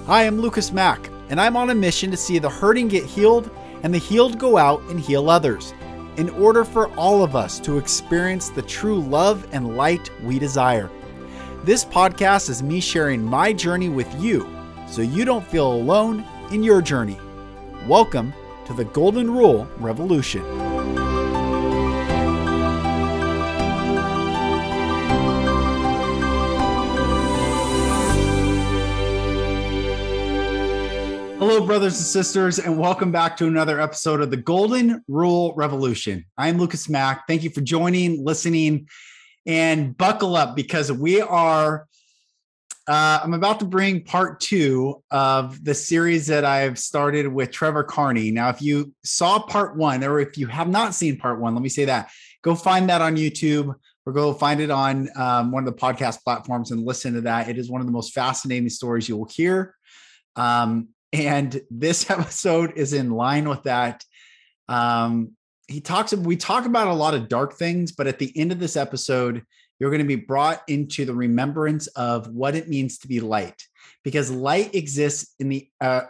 Hi, I'm Lucas Mack, and I'm on a mission to see the hurting get healed and the healed go out and heal others, in order for all of us to experience the true love and light we desire. This podcast is me sharing my journey with you, so you don't feel alone in your journey. Welcome to the Golden Rule Revolution. Hello, brothers and sisters, and welcome back to another episode of the Golden Rule Revolution. I'm Lucas Mack. Thank you for joining, listening, and buckle up because we are, I'm about to bring part 2 of the series that I've started with Trevor Karney. Now, if you saw part 1, or if you have not seen part 1, let me say that, go find that on YouTube or go find it on one of the podcast platforms and listen to that. It is one of the most fascinating stories you will hear. And this episode is in line with that. We talk about a lot of dark things, but at the end of this episode, you're going to be brought into the remembrance of what it means to be light, because light exists in the, I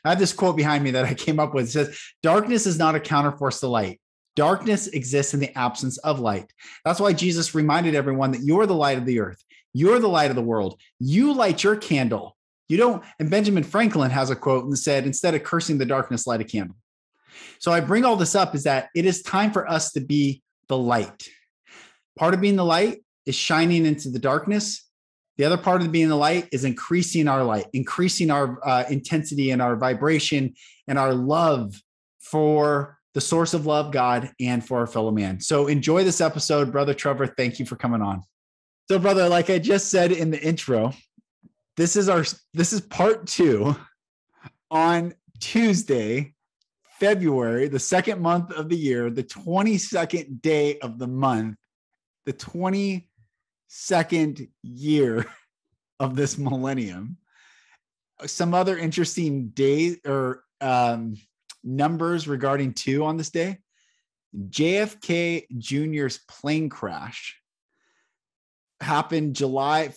have this quote behind me that I came up with. It says, darkness is not a counterforce to light. Darkness exists in the absence of light. That's why Jesus reminded everyone that you're the light of the earth. You're the light of the world. You light your candle. You don't, and Benjamin Franklin has a quote and said, instead of cursing the darkness, light a candle. So I bring all this up is that it is time for us to be the light. Part of being the light is shining into the darkness. The other part of being the light is increasing our light, increasing our intensity and our vibration and our love for the source of love, God, and for our fellow man. So enjoy this episode, Brother Trevor. Thank you for coming on. So, brother, like I just said in the intro, this is part 2 on Tuesday, February, the second month of the year, the 22nd day of the month, the 22nd year of this millennium. Some other interesting days or numbers regarding 2 on this day. JFK Jr.'s plane crash happened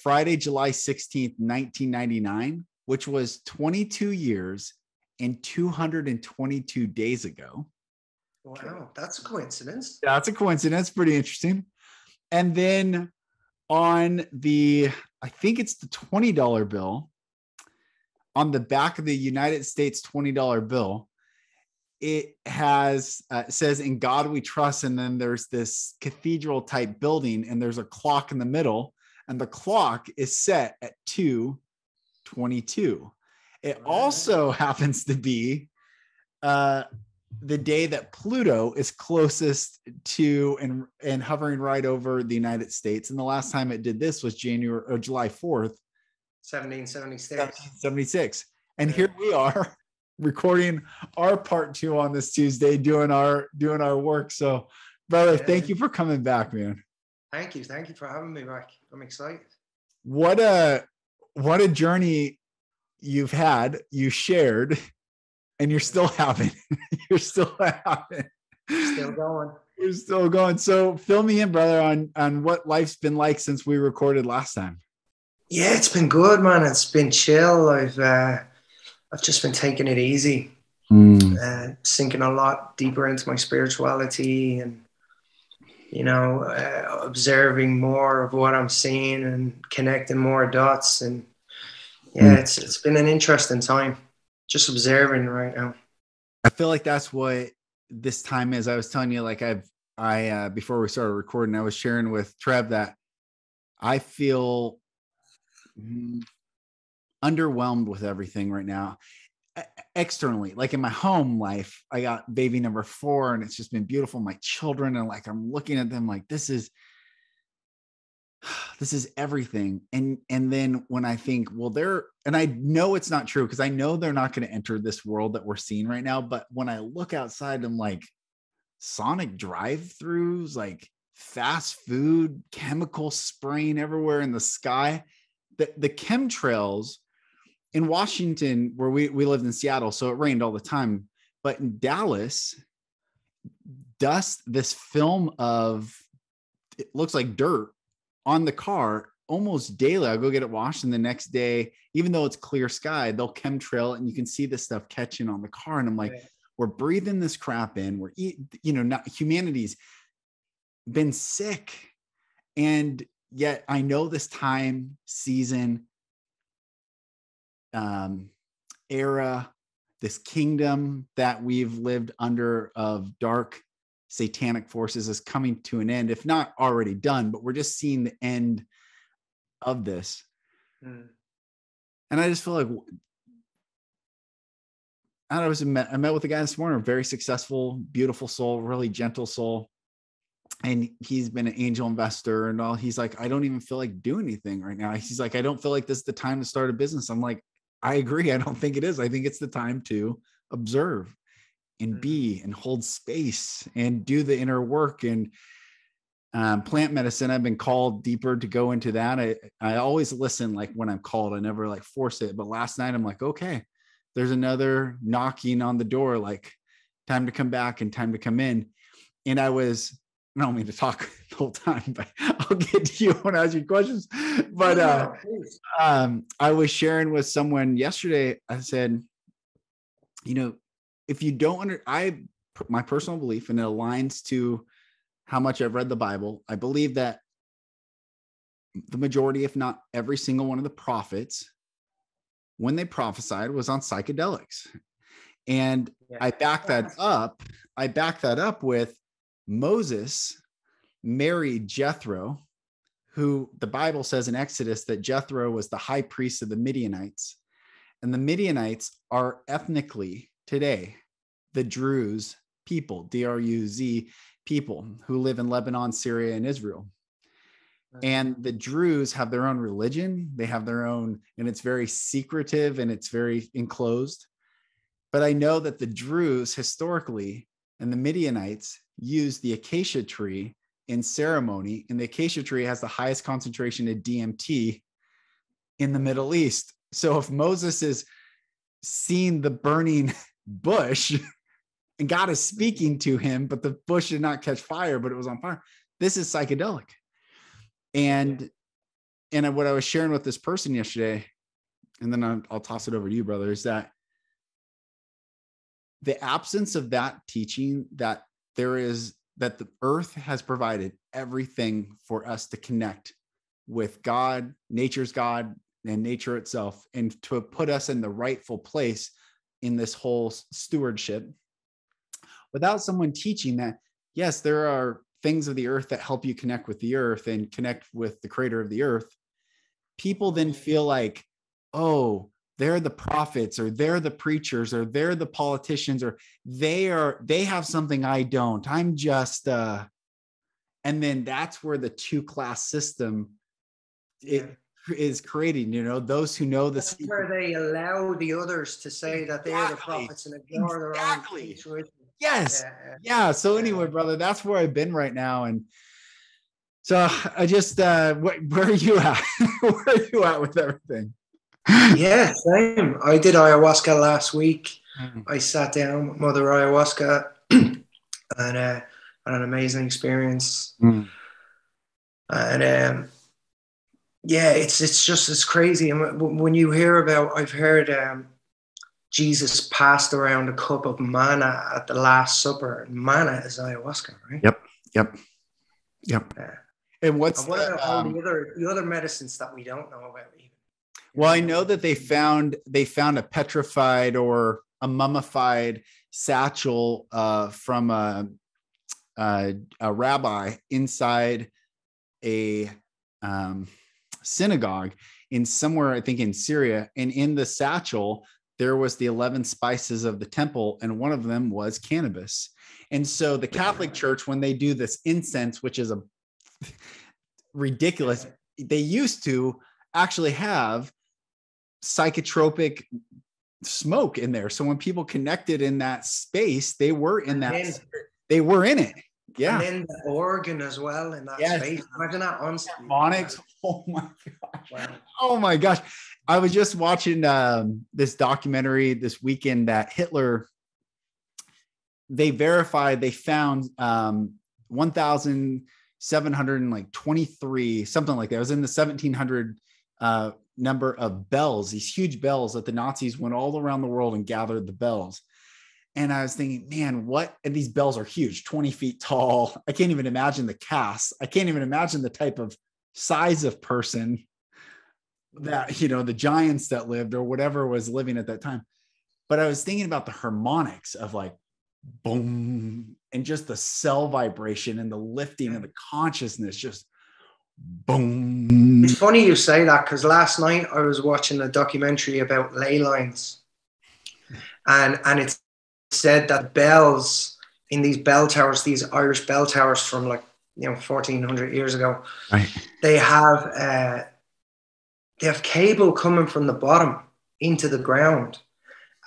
Friday, July 16th, 1999, which was 22 years and 222 days ago. Wow, that's a coincidence. That's a coincidence. Pretty interesting. And then on I think it's the $20 bill, on the back of the United States $20 bill, it has says, "In God we trust," and then there's this cathedral type building, and there's a clock in the middle, and the clock is set at 2:22. It also happens to be the day that Pluto is closest to and hovering right over the United States. And the last time it did this was July 4th, 1776. And here we are, recording our part 2 on this Tuesday, doing our work. So, brother, thank you for coming back, man. Thank you for having me back. I'm excited. What a journey you've had, you shared, and you're still having. You're still having. Still going. We're still going. So fill me in, brother, on what life's been like since we recorded last time. Yeah, it's been good, man. It's been chill. I've just been taking it easy, sinking a lot deeper into my spirituality and, observing more of what I'm seeing and connecting more dots. And it's been an interesting time just observing right now. I feel like that's what this time is. I was telling you, like I before we started recording, I was sharing with Trev that I feel underwhelmed with everything right now. Externally, like in my home life, I got baby number 4 and it's just been beautiful. My children, and like I'm looking at them like this is everything. And then when I think, well, and I know it's not true because I know they're not going to enter this world that we're seeing right now. But when I look outside, I'm like sonic drive-throughs, like fast food, chemical spraying everywhere in the sky. The chemtrails in Washington, where we lived in Seattle, so it rained all the time. But in Dallas, this film of, it looks like dirt on the car almost daily. I'll go get it washed, and the next day, even though it's clear sky, they'll chemtrail it, and you can see this stuff catching on the car. And I'm like, we're breathing this crap in. We're eating, not humanity's been sick. And yet I know this time, season, era, this kingdom that we've lived under of dark satanic forces is coming to an end, if not already done, but we're just seeing the end of this. And I just feel like, I met with a guy this morning, a very successful, beautiful soul, really gentle soul. And he's been an angel investor and all. He's like, I don't even feel like doing anything right now. He's like, I don't feel like this is the time to start a business. I'm like, I agree. I don't think it is. I think it's the time to observe and be and hold space and do the inner work. And plant medicine, I've been called deeper to go into that. I always listen, like when I'm called, I never like force it. But last night I'm like, okay, there's another knocking on the door, like time to come back and time to come in. And I don't mean to talk the whole time, but I'll get to you when I ask you questions. But I was sharing with someone yesterday. I said, if you don't my personal belief, and it aligns to how much I've read the Bible, I believe that the majority, if not every single one of the prophets, when they prophesied, was on psychedelics. And I back that up with Moses married Jethro, who the Bible says in Exodus that Jethro was the high priest of the Midianites. And the Midianites are ethnically today the Druze people, D-R-U-Z people, who live in Lebanon, Syria, and Israel. And the Druze have their own religion. They have their own, and it's very secretive and it's very enclosed. But I know that the Druze historically and the Midianites used the acacia tree in ceremony, and the acacia tree has the highest concentration of DMT in the Middle East. So if Moses is seeing the burning bush and God is speaking to him, but the bush did not catch fire, but it was on fire, this is psychedelic. And what I was sharing with this person yesterday, and then I'll toss it over to you, brother, is that the absence of that teaching, that the earth has provided everything for us to connect with God, nature's God, and nature itself, and to put us in the rightful place in this whole stewardship, without someone teaching that, yes, there are things of the earth that help you connect with the earth and connect with the creator of the earth. People then feel like, oh, they're the prophets, or they're the preachers, or they're the politicians, or they have something I don't. I'm just, and then that's where the two-class system is creating, those who know this. That's where they allow the others to say that they're the prophets and ignore their own intuition. Yes. Yeah. So anyway, brother, that's where I've been right now. And so I just, where are you at? Where are you at with everything? Yeah, same. I did ayahuasca last week. I sat down with Mother Ayahuasca and had an amazing experience. And it's crazy. And when you hear about, I've heard Jesus passed around a cup of manna at the Last Supper. Manna is ayahuasca, right? Yep. And what about all the other medicines that we don't know about even? Well, I know that they found a petrified or a mummified satchel from a rabbi inside a synagogue in somewhere, I think in Syria. And in the satchel, there was the 11 spices of the temple, and one of them was cannabis. And so the Catholic Church, when they do this incense, which is a ridiculous, they used to actually have psychotropic smoke in there. So when people connected in that space, they were in that. They were in it. Yeah. And then the organ as well in that space. Imagine that on harmonics. Oh my gosh. Wow. Oh my gosh. I was just watching this documentary this weekend that Hitler, they verified, they found 1,000 723, something like that. It was in the 1700 number of bells, these huge bells that the Nazis went all around the world and gathered the bells. And I was thinking, man, and these bells are huge, 20 feet tall. I can't even imagine the cast. I can't even imagine the type of size of person that, the giants that lived or whatever was living at that time. But I was thinking about the harmonics of like, boom, and just the cell vibration and the lifting and the consciousness, just boom. It's funny you say that, because last night I was watching a documentary about ley lines, and it said that bells in these bell towers, these Irish bell towers from 1400 years ago, right, they have cable coming from the bottom into the ground.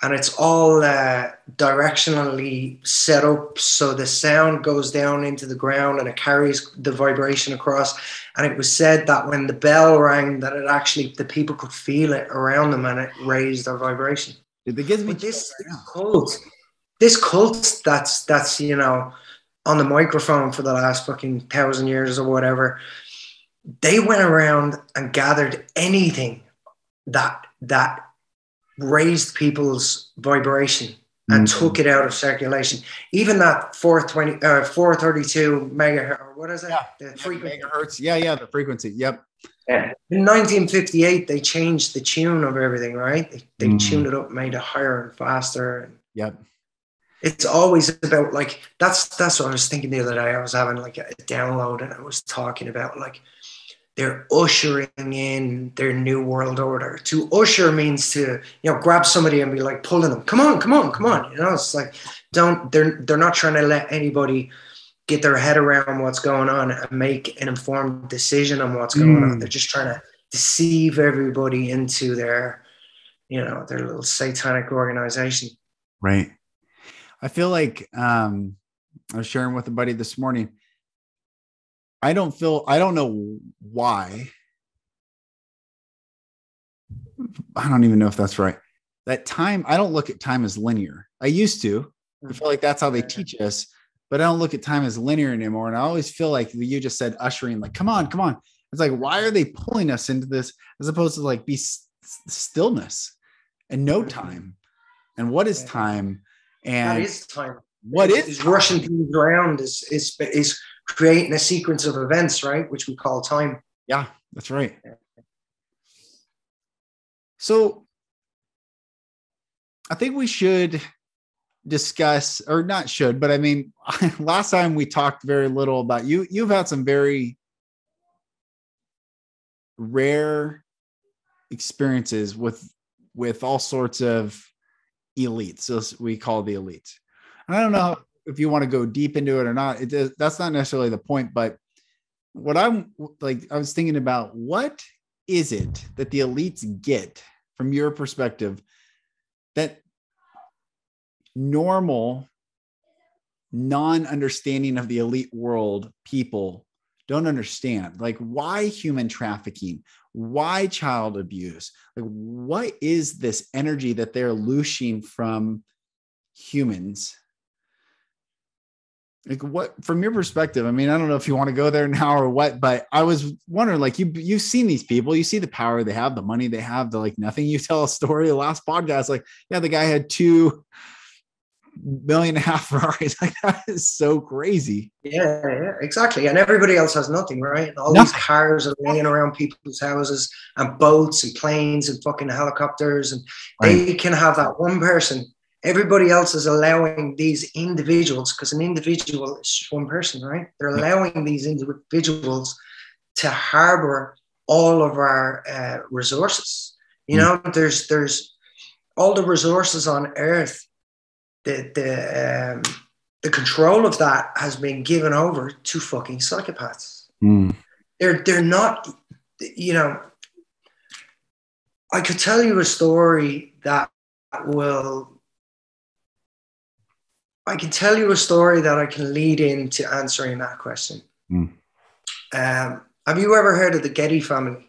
And it's all directionally set up so the sound goes down into the ground and it carries the vibration across. And it was said that when the bell rang, that the people could feel it around them and it raised their vibration. It gives me this cult that's on the microphone for the last fucking 1,000 years or whatever, they went around and gathered anything that raised people's vibration and took it out of circulation. Even that 432 megahertz, or what is it? Yeah, the frequency. Megahertz. Yeah, the frequency. Yep. Yeah. In 1958, they changed the tune of everything, right? They tuned it up, made it higher and faster. Yep. It's always about that's what I was thinking the other day. I was having a download and I was talking about they're ushering in their new world order. To usher means to, grab somebody and be pulling them. Come on. It's they're not trying to let anybody get their head around what's going on and make an informed decision on what's going on. They're just trying to deceive everybody into their little satanic organization. Right. I feel like I was sharing with a buddy this morning. I don't know why. I don't even know if that's right. That time, I don't look at time as linear. I used to. I feel like that's how they teach us, but I don't look at time as linear anymore. And I always feel like you just said ushering, come on. It's why are they pulling us into this as opposed to be stillness and no time? And what is time? And that is time. What is rushing things around is creating a sequence of events, right? Which we call time. Yeah, that's right. So I think we should discuss, or not should, but I mean, last time we talked very little about you. You've had some very rare experiences with all sorts of elites. So we call the elites. And I don't know if you want to go deep into it or not. That's not necessarily the point, but what I was thinking about, what is it that the elites get from your perspective that normal, non-understanding of the elite world people don't understand? Why human trafficking? Why child abuse? What is this energy that they're loosing from humans? What, from your perspective? I mean, I don't know if you want to go there now or what, but I was wondering, you've seen these people, you see the power they have, the money they have, the nothing. You tell a story, the last podcast, the guy had 2.5 million Ferraris. That is so crazy. Yeah, exactly. And everybody else has nothing, right? And all these cars are laying around people's houses, and boats and planes and fucking helicopters, and they can have that one person. Everybody else is allowing these individuals, because an individual is just one person, right? They're allowing these individuals to harbor all of our resources. There's all the resources on Earth. The control of that has been given over to fucking psychopaths. They're not, I could tell you a story that I can tell you a story that I can lead into answering that question. Have you ever heard of the Getty family?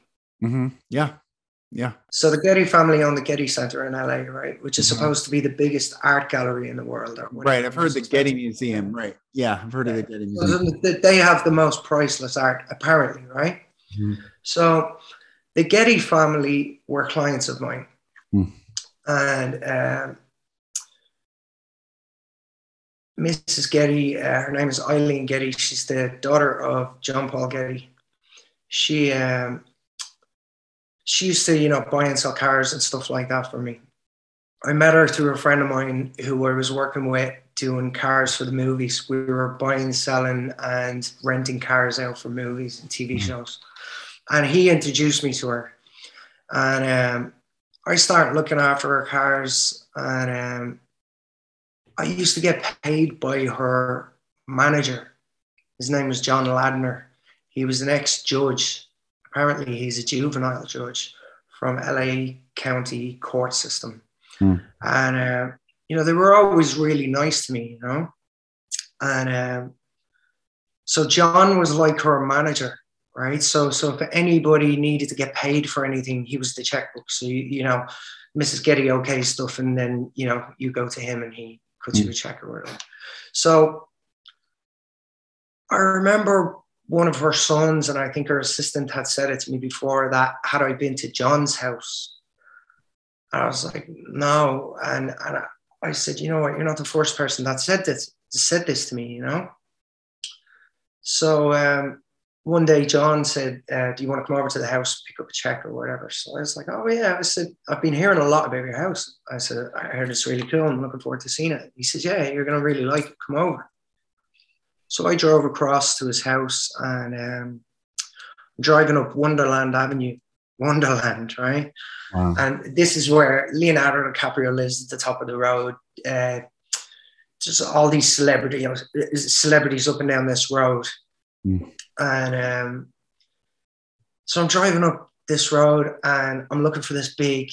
Yeah. Yeah. So the Getty family own the Getty Center in LA, right? Which is supposed to be the biggest art gallery in the world. Or right. I've heard the Getty Museum. Right. Yeah. I've heard of the Getty Museum. So they have the most priceless art, apparently, right? Mm-hmm. So the Getty family were clients of mine. And Mrs. Getty, her name is Eileen Getty. She's the daughter of John Paul Getty. She used to, buy and sell cars and stuff like that for me. I met her through a friend of mine who I was working with doing cars for the movies. We were buying, selling, and renting cars out for movies and TV shows. And he introduced me to her. And I started looking after her cars. And I used to get paid by her manager. His name was John Ladner. He was an ex-judge. Apparently, he's a juvenile judge from LA County court system. And, they were always really nice to me, And so John was like her manager, right? So if anybody needed to get paid for anything, he was the checkbook. So, Mrs. Getty okay stuff, and then, you go to him and he cuts you a check or whatever. So I remember one of her sons, and I think her assistant had said it to me before, that had I been to John's house? And I was like, no. And I said, you know what? You're not the first person that said this to me, So one day John said, do you want to come over to the house, pick up a check or whatever? So I was like, oh yeah. I said, I've been hearing a lot about your house. I said, I heard it's really cool. I'm looking forward to seeing it. He said, yeah, you're going to really like it. Come over. So I drove across to his house, and driving up Wonderland Avenue, Wonderland, right? Wow. And this is where Leonardo DiCaprio lives, at the top of the road. Just all these celebrities up and down this road. And so I'm driving up this road, and I'm looking for this big,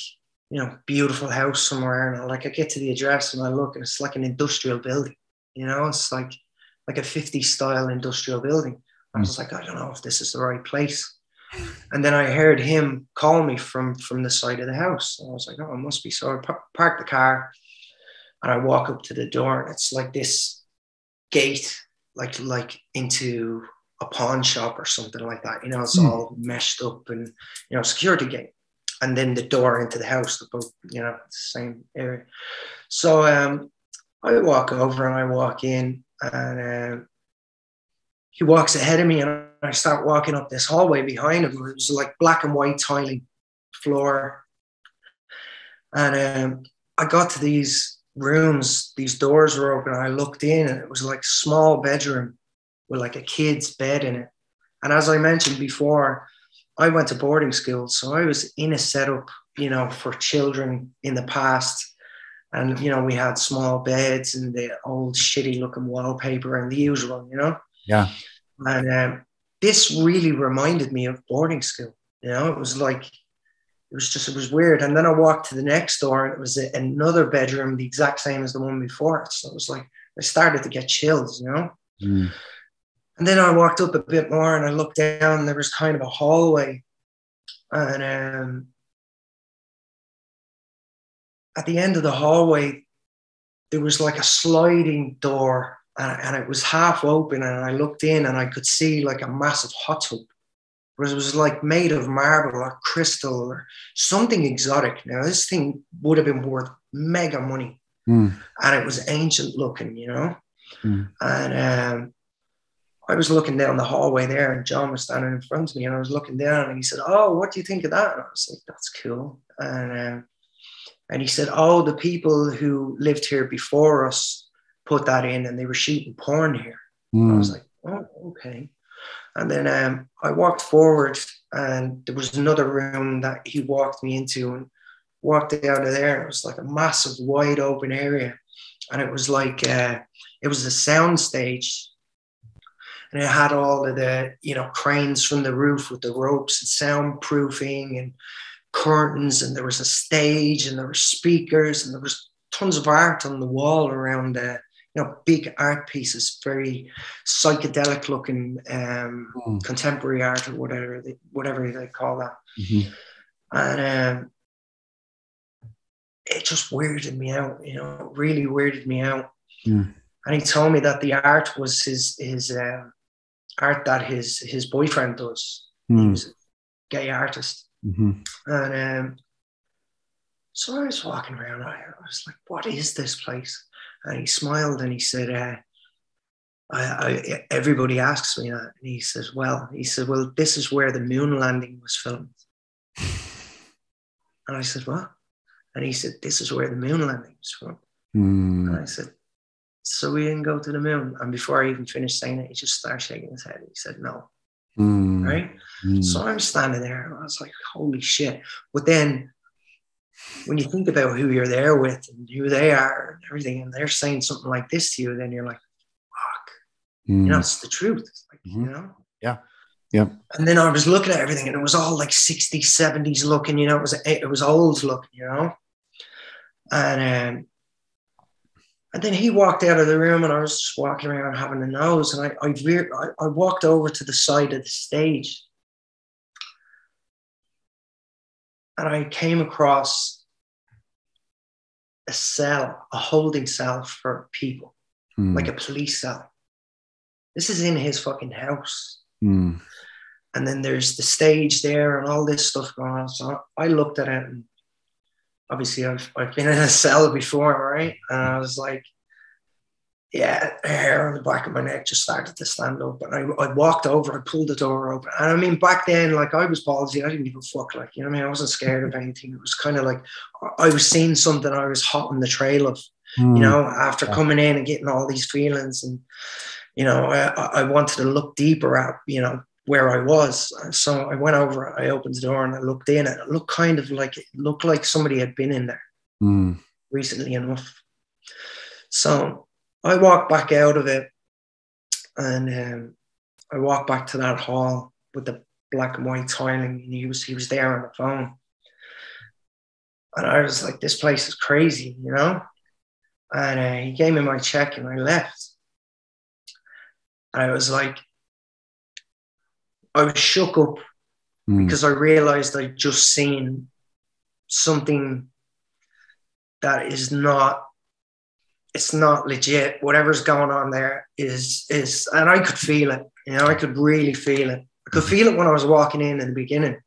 beautiful house somewhere. And I get to the address, and I look, and it's like an industrial building. It's like a 50s style industrial building. I was like, I don't know if this is the right place. And then I heard him call me from the side of the house. And I was like, oh, it must be. So I parked the car, and I walk up to the door, and it's like this gate, like into a pawn shop or something like that. It's all meshed up, and, security gate. And then the door into the house, it's the same area. So I walk over, and I walk in, and he walks ahead of me, and I start walking up this hallway behind him. It was like black and white tiling floor. And I got to these rooms, these doors were open, and I looked in, and it was like a small bedroom with like a kid's bed in it. And as I mentioned before, I went to boarding school, so I was in a setup, for children in the past. And, we had small beds and the old shitty looking wallpaper and the usual, Yeah. And this really reminded me of boarding school. It was weird. And then I walked to the next door, and it was another bedroom, the exact same as the one before it. So it was like, I started to get chills, And then I walked up a bit more, and I looked down, and there was kind of a hallway. And at the end of the hallway, there was like a sliding door, and it was half open, and I looked in, and I could see like a massive hot tub. It was like made of marble or crystal or something exotic. Now, this thing would have been worth mega money. And it was ancient looking, And I was looking down the hallway there, and John was standing in front of me, and I was looking down, and he said, oh, what do you think of that? And I was like, that's cool. And he said, oh, the people who lived here before us put that in, and they were shooting porn here. I was like, oh, okay. And then I walked forward, and there was another room that he walked me into, and walked out of there. It was like a massive wide open area. And it was like, it was a sound stage. And it had all of the, cranes from the roof with the ropes and soundproofing and curtains. And there was a stage, and there were speakers, and there was tons of art on the wall around big art pieces, very psychedelic looking contemporary art, or whatever they call that. And it just weirded me out, you know, it really weirded me out. Mm. And he told me that the art was his art that his boyfriend does. Mm. He was a gay artist. Mm-hmm. And so I was walking around. I was like, what is this place? And he smiled and he said, everybody asks me that. And he said, well, this is where the moon landing was filmed. And I said, what? And he said, this is where the moon landing was filmed. Mm. And I said, so we didn't go to the moon? And before I even finished saying it, he just started shaking his head. He said, no. Mm. Right? Mm. So I'm standing there and I was like, holy shit. But then when you think about who you're there with and who they are and everything, and they're saying something like this to you, then you're like, fuck. Mm. You know, it's the truth. It's like, mm-hmm. you know? Yeah. Yep. And then I was looking at everything and it was all like 60s, 70s looking, you know, it was old looking, you know? And then he walked out of the room and I was just walking around having a nose, and I walked over to the side of the stage and I came across a cell, a holding cell for people, like a police cell. This is in his fucking house. And then there's the stage there and all this stuff going on. So I looked at it, and obviously I've been in a cell before, right? And I was like, yeah, the hair on the back of my neck just started to stand up. And I walked over, I pulled the door open. And I mean, back then, like, I was ballsy. I didn't give a fuck. Like, you know what I mean? I wasn't scared of anything. It was kind of like I was seeing something I was hot on the trail of, you know, after coming in and getting all these feelings. And, you know, I wanted to look deeper at, you know, where I was. So I went over, I opened the door and I looked in, and it looked like somebody had been in there recently enough. So I walked back out of it, and I walked back to that hall with the black and white tiling, and he was there on the phone. And I was like, this place is crazy, you know? And he gave me my check and I left. And I was like, I was shook up because I realized I'd just seen something that is not, it's not legit. Whatever's going on there is, and I could feel it, you know, I could really feel it. I could feel it when I was walking in the beginning.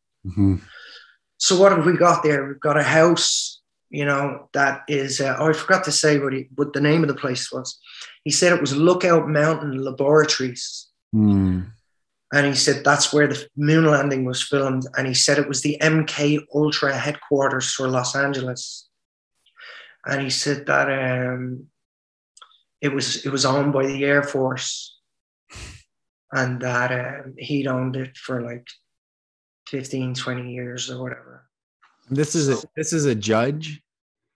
So what have we got there? We've got a house, you know, that is, I forgot to say what the name of the place was. He said it was Lookout Mountain Laboratories. And he said that's where the moon landing was filmed. And he said it was the MK Ultra headquarters for Los Angeles. And he said that it was owned by the Air Force, and that he'd owned it for like 15, 20 years or whatever. This is a judge?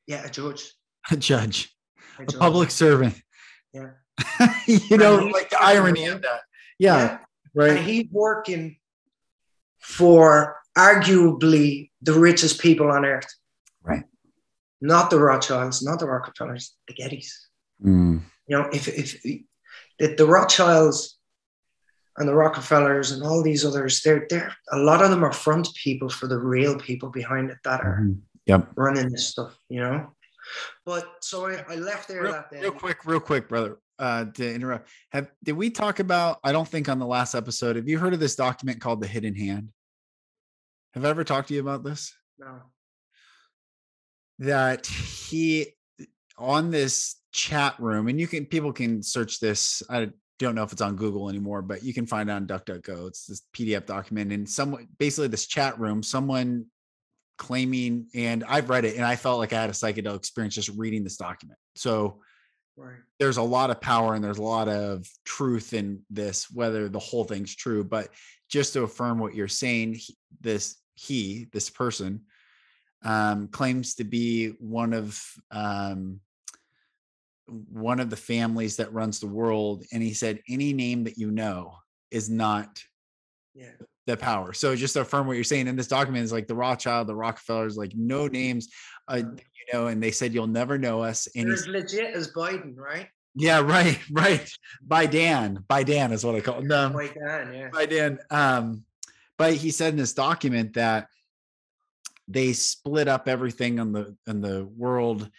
Yeah, a judge. A judge. A public servant. Yeah. You know, like the irony of that. Yeah. Right. And he's working for arguably the richest people on earth. Right. Not the Rothschilds, not the Rockefellers, the Gettys. You know, if the Rothschilds and the Rockefellers and all these others, they're a lot of them are front people for the real people behind it that are running this stuff, you know. But so I left there that day. Real quick, brother. To interrupt, did we talk about, I don't think on the last episode, have you heard of this document called The Hidden Hand? Have I ever talked to you about this? No. That he, on this chat room, and people can search this, I don't know if it's on Google anymore, but you can find it on DuckDuckGo. It's this PDF document, and basically this chat room, someone claiming, and I've read it and I felt like I had a psychedelic experience just reading this document. So there's a lot of power and there's a lot of truth in this, whether the whole thing's true, but just to affirm what you're saying, this person claims to be one of the families that runs the world. And he said, any name that you know is not the power. So just to affirm what you're saying in this document is like the Rothschild, the Rockefellers, like no names, you know, and they said, you'll never know us. And he's legit as Biden, right? Yeah, right. By Dan is what I call him. By Dan. But he said in this document that they split up everything in the world,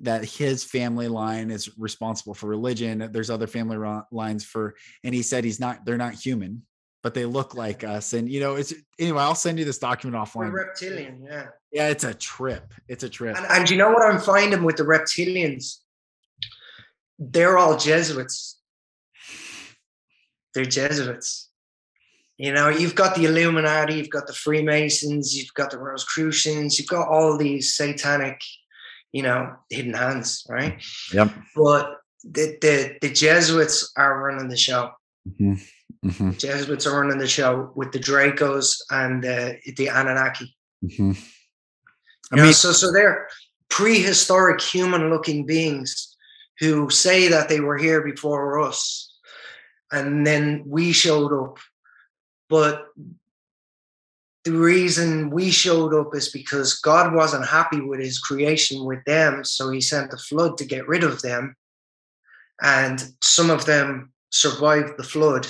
that his family line is responsible for religion. There's other family lines for, and he said they're not human, but they look like us. And, anyway, I'll send you this document offline. They're reptilian, yeah. Yeah, it's a trip. It's a trip. And you know what I'm finding with the reptilians? They're all Jesuits. They're Jesuits. You've got the Illuminati, you've got the Freemasons, you've got the Rosicrucians, you've got all these satanic, hidden hands, right? Yep. But the Jesuits are running the show. Mm-hmm. Mm-hmm. The Jesuits are running the show with the Dracos and the Anunnaki. Mm-hmm. So they're prehistoric human-looking beings who say that they were here before us, and then we showed up. But the reason we showed up is because God wasn't happy with his creation with them, so he sent the flood to get rid of them. And some of them survived the flood,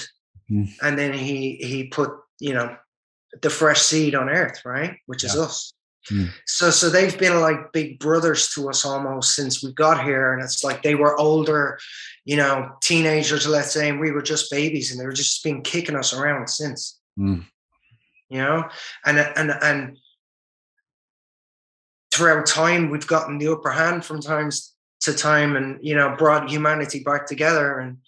and then he put, the fresh seed on earth, right? Which is us. So they've been like big brothers to us almost since we got here. And it's like they were older, teenagers, let's say, and we were just babies, and they were just been kicking us around since. And throughout time, we've gotten the upper hand from time to time, and brought humanity back together, and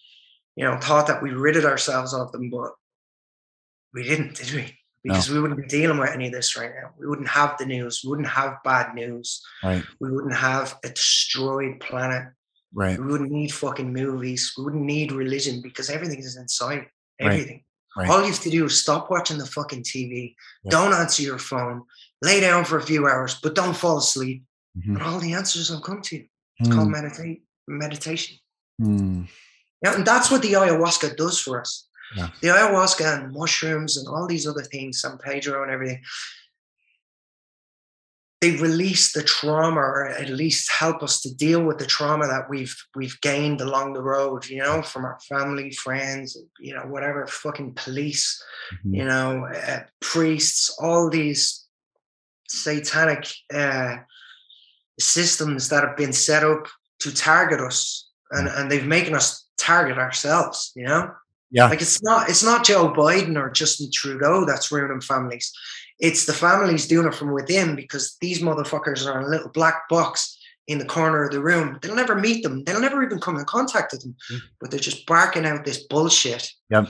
thought that we ridded ourselves of them, but we didn't, did we? Because we wouldn't be dealing with any of this right now. We wouldn't have the news. We wouldn't have bad news. Right. We wouldn't have a destroyed planet. Right. We wouldn't need fucking movies. We wouldn't need religion, because everything is inside. Everything. Right. All you have to do is stop watching the fucking TV. Yep. Don't answer your phone. Lay down for a few hours, but don't fall asleep. And all the answers will come to you. It's called meditation. Yeah, and that's what the ayahuasca does for us. Yeah. The ayahuasca and mushrooms and all these other things, San Pedro and everything, they release the trauma, or at least help us to deal with the trauma that we've gained along the road, from our family, friends, whatever, fucking police, priests, all these satanic systems that have been set up to target us, and they've making us target ourselves, Yeah. Like it's not Joe Biden or Justin Trudeau that's ruining families. It's the families doing it from within, because these motherfuckers are in a little black box in the corner of the room. They'll never meet them. They'll never even come in contact with them. But they're just barking out this bullshit. Yep.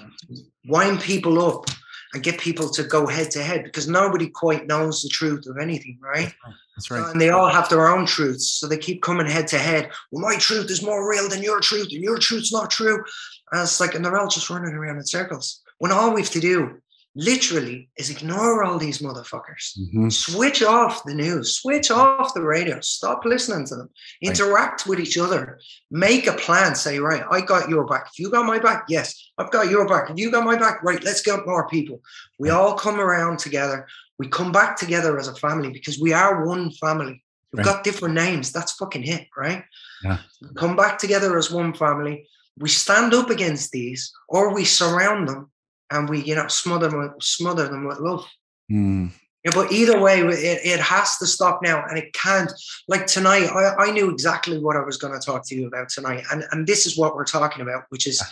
Wind people up and get people to go head to head, because nobody quite knows the truth of anything, right? That's right. And they all have their own truths. So they keep coming head to head. Well, my truth is more real than your truth, and your truth's not true. And it's like, and they're all just running around in circles. When all we have to do, literally, is ignore all these motherfuckers. Switch off the news. Switch off the radio. Stop listening to them. Interact with each other. Make a plan. Say, right, I got your back. If you got my back, yes, I've got your back. If you got my back, right, let's get more people. We all come around together. We come back together as a family, because we are one family. We've got different names. That's fucking it, right? Yeah. Come back together as one family. We stand up against these, or we surround them, and we, smother them with love. Yeah, but either way, it has to stop now, and it can't. Like tonight, I knew exactly what I was going to talk to you about tonight, and this is what we're talking about, which is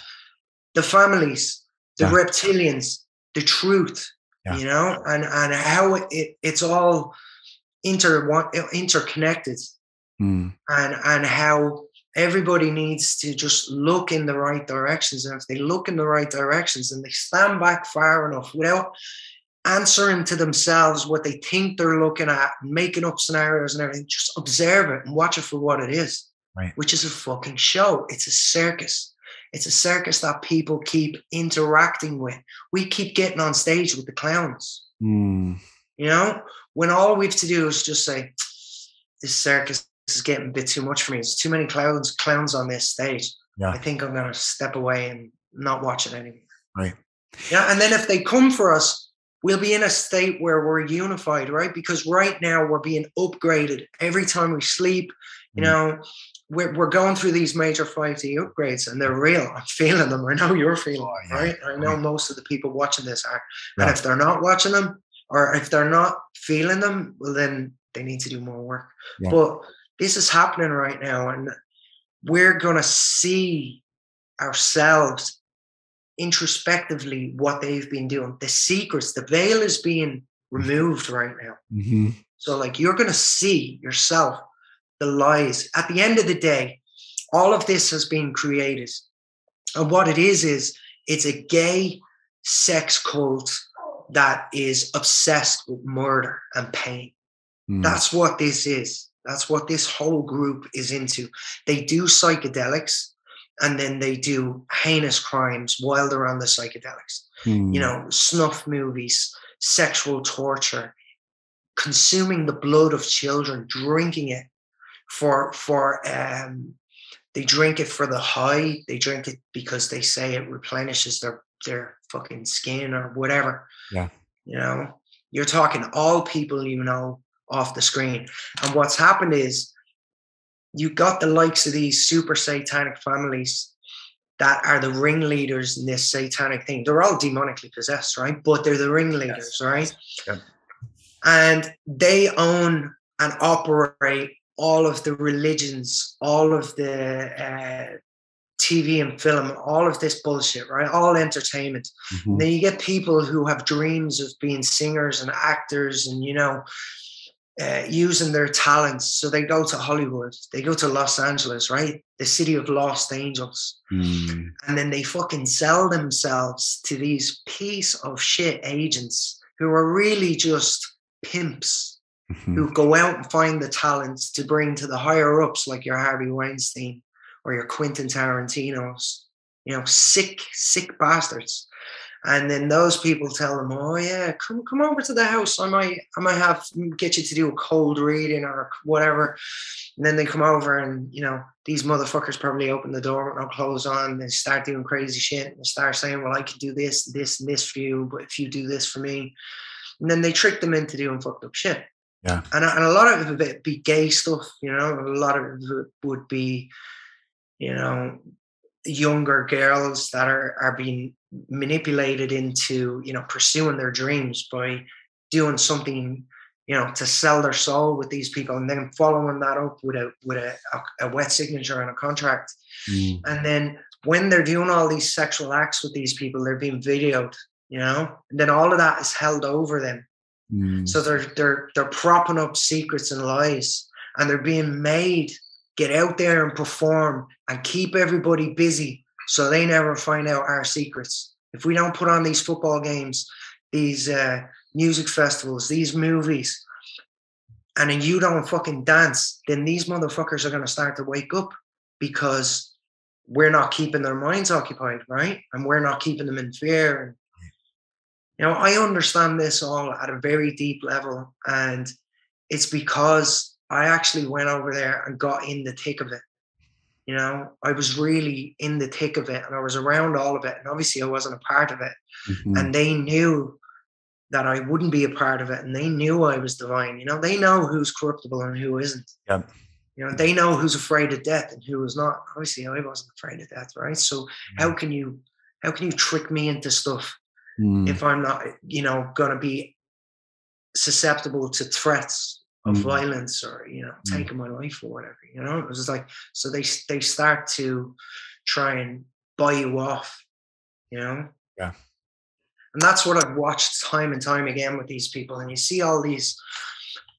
the families, the reptilians, the truth, and how it's all interconnected, and how everybody needs to just look in the right directions. And if they look in the right directions and they stand back far enough without answering to themselves what they think they're looking at, making up scenarios and everything, just observe it and watch it for what it is, which is a fucking show. It's a circus. It's a circus that people keep interacting with. We keep getting on stage with the clowns, when all we have to do is just say, this circus is getting a bit too much for me. There's too many clowns on this stage. I think I'm going to step away and not watch it anymore. Right. Yeah. And then if they come for us, we'll be in a state where we're unified, right? Because right now we're being upgraded every time we sleep. We're going through these major 5D upgrades, and they're real. I'm feeling them. I know you're feeling them, right? I know most of the people watching this are. And if they're not watching them, or if they're not feeling them, well, then they need to do more work. Yeah. But this is happening right now, and we're going to see ourselves introspectively what they've been doing. The secrets, the veil is being removed right now. Mm-hmm. So like, you're going to see yourself the lies. At the end of the day, all of this has been created. And what it is it's a gay sex cult that is obsessed with murder and pain. That's what this is. That's what this whole group is into. They do psychedelics, and then they do heinous crimes while they're on the psychedelics. You know, snuff movies, sexual torture, consuming the blood of children, drinking it they drink it for the high. They drink it because they say it replenishes their fucking skin or whatever. Yeah. You know, you're talking all people you know off the screen. And what's happened is you got the likes of these super satanic families that are the ringleaders in this satanic thing. They're all demonically possessed, right? But they're the ringleaders, yes. Right? Yeah. And they own and operate all of the religions, all of the TV and film, all of this bullshit, right? All entertainment. And then you get people who have dreams of being singers and actors and, you know, using their talents. So they go to Hollywood, they go to Los Angeles, right? The city of lost angels. And then they fucking sell themselves to these piece of shit agents who are really just pimps. Who go out and find the talents to bring to the higher ups, like your Harvey Weinstein or your Quentin Tarantinos, you know, sick bastards. And then those people tell them, oh yeah, come over to the house. I might have get you to do a cold reading or whatever. And then they come over and, you know, these motherfuckers probably open the door with no clothes on. They start doing crazy shit and they start saying, well, I can do this, this, and this for you, but if you do this for me. And then they trick them into doing fucked up shit. Yeah. And a lot of it would be gay stuff, you know, a lot of it would be, you know, younger girls that are being manipulated into, you know, pursuing their dreams by doing something, you know, to sell their soul with these people and then following that up with a wet signature on a contract. And then when they're doing all these sexual acts with these people, they're being videoed, you know, and then all of that is held over them. So they're propping up secrets and lies, and they're being made get out there and perform and keep everybody busy so they never find out our secrets. If we don't put on these football games, these music festivals, these movies, and then you don't fucking dance, then these motherfuckers are going to start to wake up because we're not keeping their minds occupied, right? And we're not keeping them in fear. And you know, I understand this all at a very deep level, and it's because I actually went over there and got in the thick of it. You know, I was really in the thick of it and I was around all of it. And obviously I wasn't a part of it. And they knew that I wouldn't be a part of it. And they knew I was divine. You know, they know who's corruptible and who isn't. Yep. You know, they know who's afraid of death and who was not. Obviously, I wasn't afraid of death, right? So how can you trick me into stuff if I'm not, you know, going to be susceptible to threats of violence or, you know, taking my life or whatever, you know? It was like, so they start to try and buy you off, you know? Yeah. And that's what I've watched time and time again with these people. And you see all these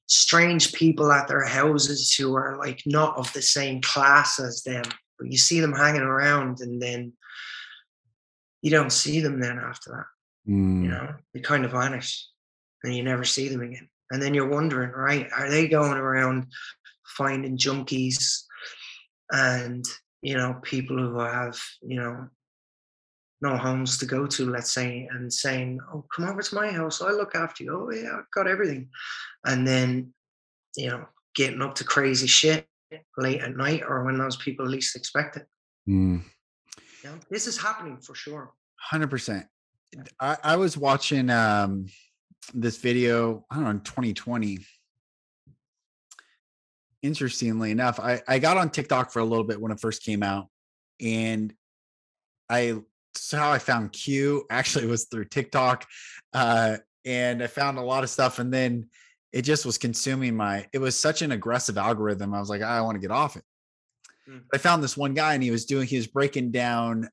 strange people at their houses who are like not of the same class as them, but you see them hanging around and then you don't see them then after that. You know, they kind of vanish and you never see them again. And then you're wondering, right, are they going around finding junkies and, you know, people who have, you know, no homes to go to, let's say, and saying, oh, come over to my house, I'll look after you. Oh yeah, I've got everything. And then, you know, getting up to crazy shit late at night or when those people least expect it. You know, this is happening for sure. 100%. I was watching this video, I don't know, in 2020. Interestingly enough, I got on TikTok for a little bit when it first came out, and that's how I found Q. Actually, it was through TikTok. and I found a lot of stuff, and then it just was consuming it was such an aggressive algorithm. I was like, I want to get off it. I found this one guy, and he was breaking down,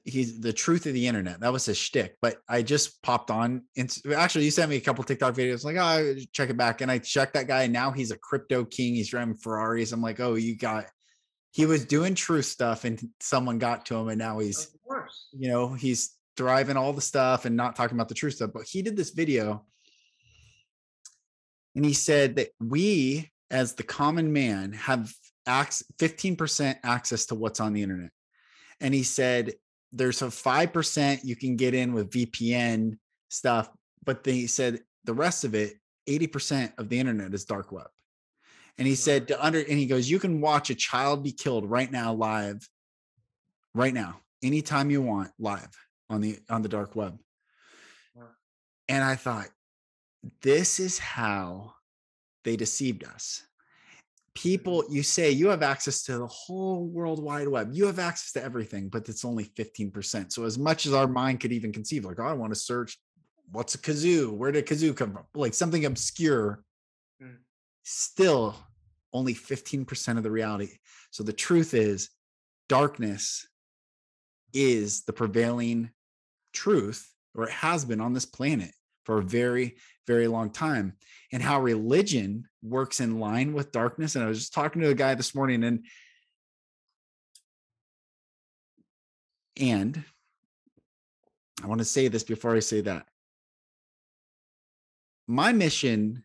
he's the truth of the internet. That was his shtick. But I just popped on. Actually, you sent me a couple TikTok videos. Like, oh, check it back. And I checked that guy. And now he's a crypto king. He's driving Ferraris. I'm like, oh, he was doing truth stuff, and someone got to him, and now he's, he's thriving all the stuff and not talking about the truth stuff. But he did this video, and he said that we, as the common man, have 15% access to what's on the internet. And he said, there's a 5% you can get in with VPN stuff, but they said the rest of it, 80% of the internet is dark web. And he said and he goes, you can watch a child be killed right now, live, right now, anytime you want, live on the dark web. And I thought, this is how they deceived us. People, you say you have access to the whole World Wide Web. You have access to everything, but it's only 15%. So as much as our mind could even conceive, like, oh, I want to search, what's a kazoo? Where did kazoo come from? Like something obscure, still only 15% of the reality. So the truth is, darkness is the prevailing truth, or it has been on this planet for a very, very long time. And how religion works in line with darkness. And I was just talking to a guy this morning, and I want to say this before I say that. My mission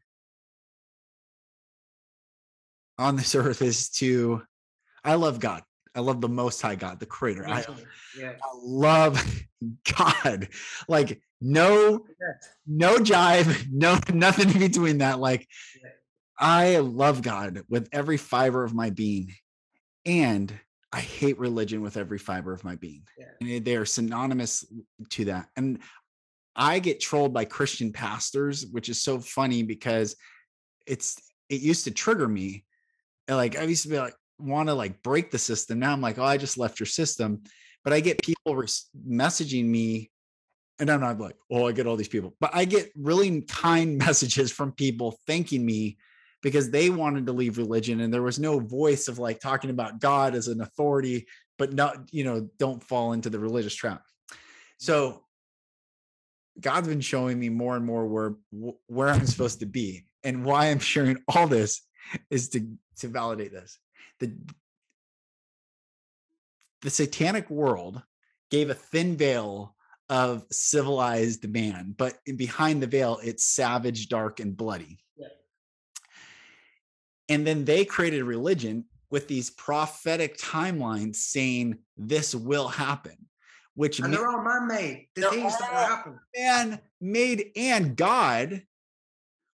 on this earth is I love God. I love the Most High God, the Creator. I love God. Like no jive, nothing in between that. Like I love God with every fiber of my being, and I hate religion with every fiber of my being. And they are synonymous to that. And I get trolled by Christian pastors, which is so funny because it used to trigger me. And like I used to be like, want to like break the system. Now I'm like, oh, I just left your system. But I get people messaging me, and I'm not like, oh, I get all these people, but I get really kind messages from people thanking me because they wanted to leave religion, and there was no voice of like talking about God as an authority, but not, don't fall into the religious trap. So God's been showing me more and more where I'm supposed to be, and why I'm sharing all this is to validate this. The satanic world gave a thin veil of civilized man, but behind the veil, it's savage, dark, and bloody. Yeah. And then they created religion with these prophetic timelines saying this will happen, and they're all man-made. The things that will happen. Man-made, and God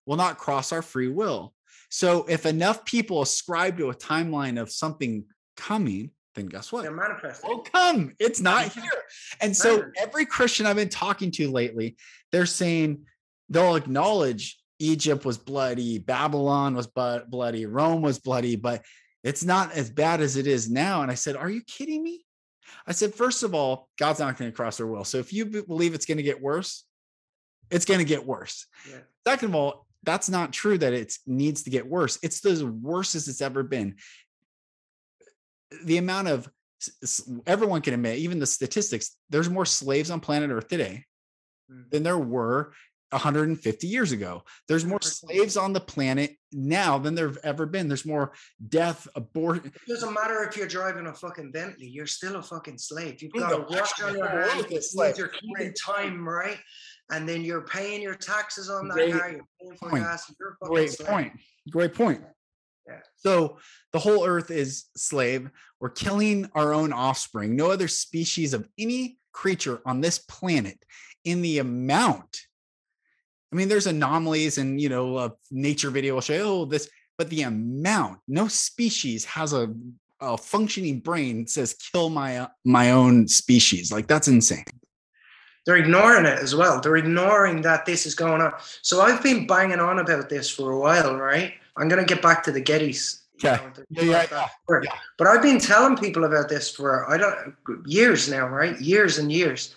will not cross our free will. So if enough people ascribe to a timeline of something coming, then guess what? They're manifesting. It'll come. It's not here. And so every Christian I've been talking to lately, they're saying they'll acknowledge Egypt was bloody, Babylon was bloody, Rome was bloody, but it's not as bad as it is now. And I said, are you kidding me? I said, first of all, God's not going to cross our will. So if you believe it's going to get worse, it's going to get worse. Yeah. Second of all, that's not true that it needs to get worse. It's the worst as it's ever been. The amount of, everyone can admit, even the statistics, there's more slaves on planet Earth today than there were 150 years ago. There's more slaves on the planet now than there've ever been. There's more death, abortion. It doesn't matter if you're driving a fucking Bentley, you're still a fucking slave. You've got to watch on your hands. You're keeping time, right? And then you're paying your taxes on that car. You're paying for gas. You're a fucking slave. Great point. Yeah. So the whole earth is slave. We're killing our own offspring. No other species of any creature on this planet in the amount. I mean, there's anomalies, and a nature video will show this, but the amount, no species has a functioning brain that says kill my own species. Like, that's insane. They're ignoring it as well. They're ignoring that this is going on. So I've been banging on about this for a while, right? I'm going to get back to the Gettys. Yeah. But I've been telling people about this for years now, right? Years and years.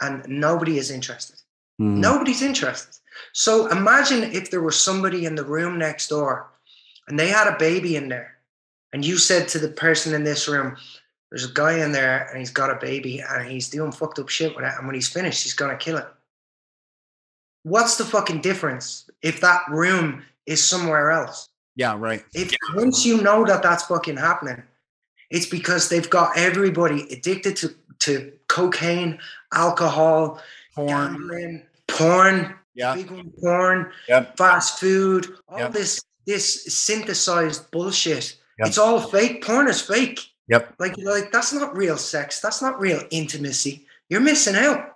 And nobody is interested. Nobody's interested. So imagine if there was somebody in the room next door and they had a baby in there, and you said to the person in this room, there's a guy in there and he's got a baby and he's doing fucked up shit with it, and when he's finished, he's going to kill it. What's the fucking difference if that room is somewhere else? Yeah, right. Once you know that that's fucking happening, it's because they've got everybody addicted to cocaine, alcohol, gambling, porn, big one, porn, fast food, all this synthesized bullshit. It's all fake. Porn is fake. Like that's not real sex. That's not real intimacy. You're missing out.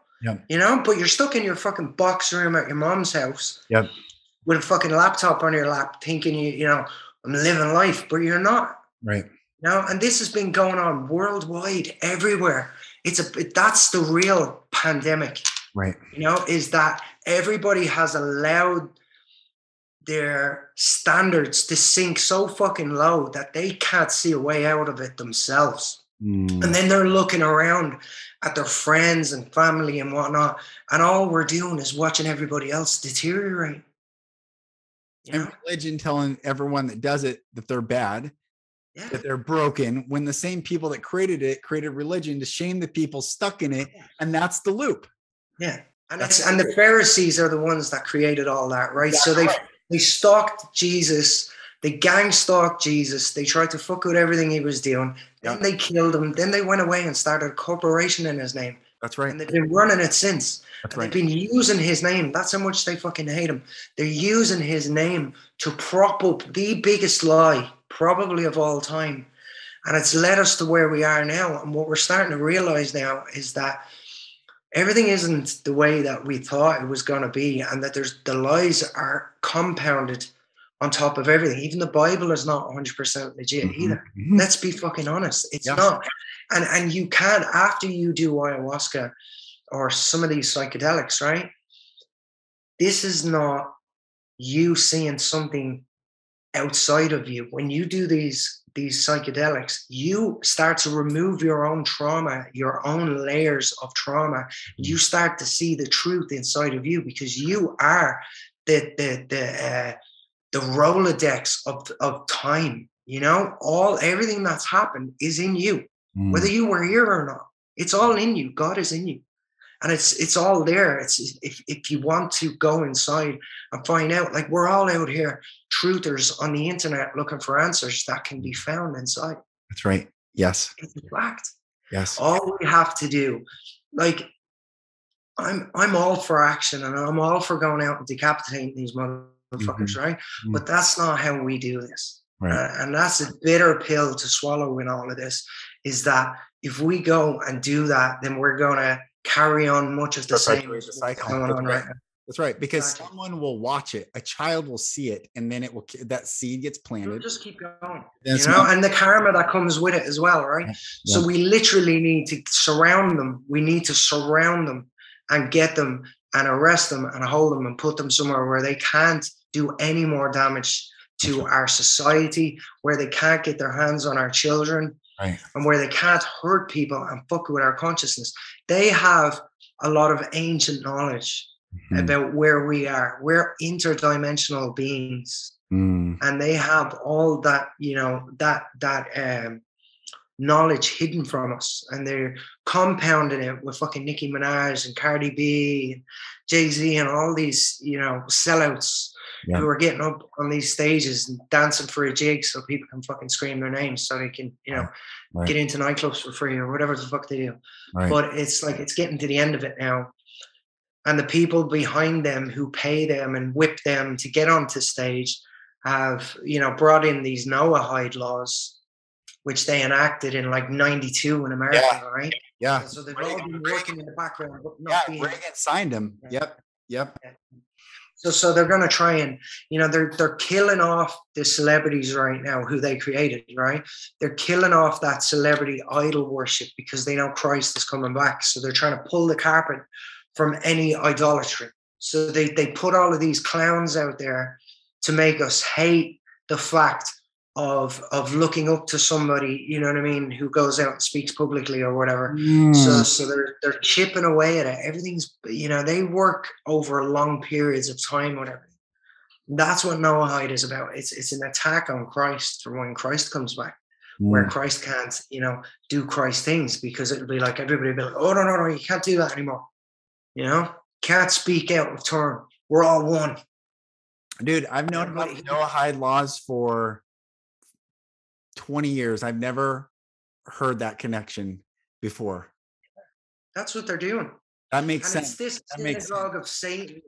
You know, but you're stuck in your fucking box room at your mom's house with a fucking laptop on your lap thinking you know, I'm living life, but you're not. Right. You know, and this has been going on worldwide, everywhere. That's the real pandemic. Right. You know, is that everybody has allowed their standards to sink so fucking low that they can't see a way out of it themselves. And then they're looking around at their friends and family and whatnot, and all we're doing is watching everybody else deteriorate. And religion telling everyone that does it that they're bad, that they're broken, when the same people that created it created religion to shame the people stuck in it, and that's the loop. Yeah, and the Pharisees are the ones that created all that, right? Exactly. So they stalked Jesus. They gang stalked Jesus. They tried to fuck with everything he was doing. Then they killed him. Then they went away and started a corporation in his name. That's right. And they've been running it since. That's right. They've been using his name. That's how much they fucking hate him. They're using his name to prop up the biggest lie, probably of all time. And it's led us to where we are now. And what we're starting to realize now is that everything isn't the way that we thought it was going to be, and that the lies are compounded on top of everything. Even the Bible is not 100% legit either. Let's be fucking honest. It's not. And you can't, after you do ayahuasca or some of these psychedelics, right? This is not you seeing something outside of you. When you do these psychedelics, you start to remove your own trauma, your own layers of trauma. You start to see the truth inside of you, because you are the Rolodex of time. You know, everything that's happened is in you, whether you were here or not. It's all in you. God is in you, and it's all there. It's if you want to go inside and find out, like we're all out here, truthers on the internet looking for answers that can be found inside. That's right. Yes. It's a fact. Yes. All we have to do, like, I'm all for action, and I'm all for going out and decapitating these motherfuckers, right? But that's not how we do this. Right. And that's a bitter pill to swallow in all of this, is that if we go and do that, then we're going to carry on much of the same going on right now. That's right, because someone will watch it, a child will see it, and then that seed gets planted. It'll just keep going, and the karma that comes with it as well, right? Yeah. So we literally need to surround them. We need to surround them and get them and arrest them and hold them and put them somewhere where they can't do any more damage to our society, where they can't get their hands on our children, and where they can't hurt people and fuck with our consciousness. They have a lot of ancient knowledge about where we are. We're interdimensional beings, and they have all that, that knowledge hidden from us, and they're compounding it with fucking Nicki Minaj and Cardi B and Jay-Z and all these, sellouts who are getting up on these stages and dancing for a jig so people can fucking scream their names so they can, get into nightclubs for free or whatever the fuck they do. But it's like, it's getting to the end of it now. And the people behind them who pay them and whip them to get onto stage have, brought in these Noahide Laws, which they enacted in like 92 in America, right? Yeah. So they've all been working in the background. But not Reagan signed them. Yep. So they're going to try and, they're killing off the celebrities right now who they created, right? They're killing off that celebrity idol worship because they know Christ is coming back. So they're trying to pull the carpet from any idolatry. So they put all of these clowns out there to make us hate the fact of looking up to somebody, you know what I mean, who goes out and speaks publicly or whatever. So they're chipping away at it. Everything's, they work over long periods of time, whatever. That's what Noahide is about. It's an attack on Christ for when Christ comes back, where Christ can't, do Christ things, because it'll be like everybody will be like, oh no, you can't do that anymore. Can't speak out of turn. We're all one. Dude, I've known about Noahide Laws for 20 years. I've never heard that connection before. That's what they're doing. That makes sense. It's this synagogue of Satan.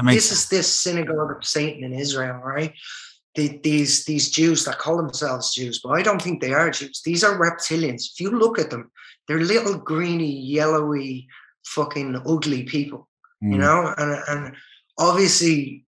This synagogue of Satan in Israel, right? These Jews that call themselves Jews, but I don't think they are Jews. These are reptilians. If you look at them, they're little greeny, yellowy, fucking ugly people, and obviously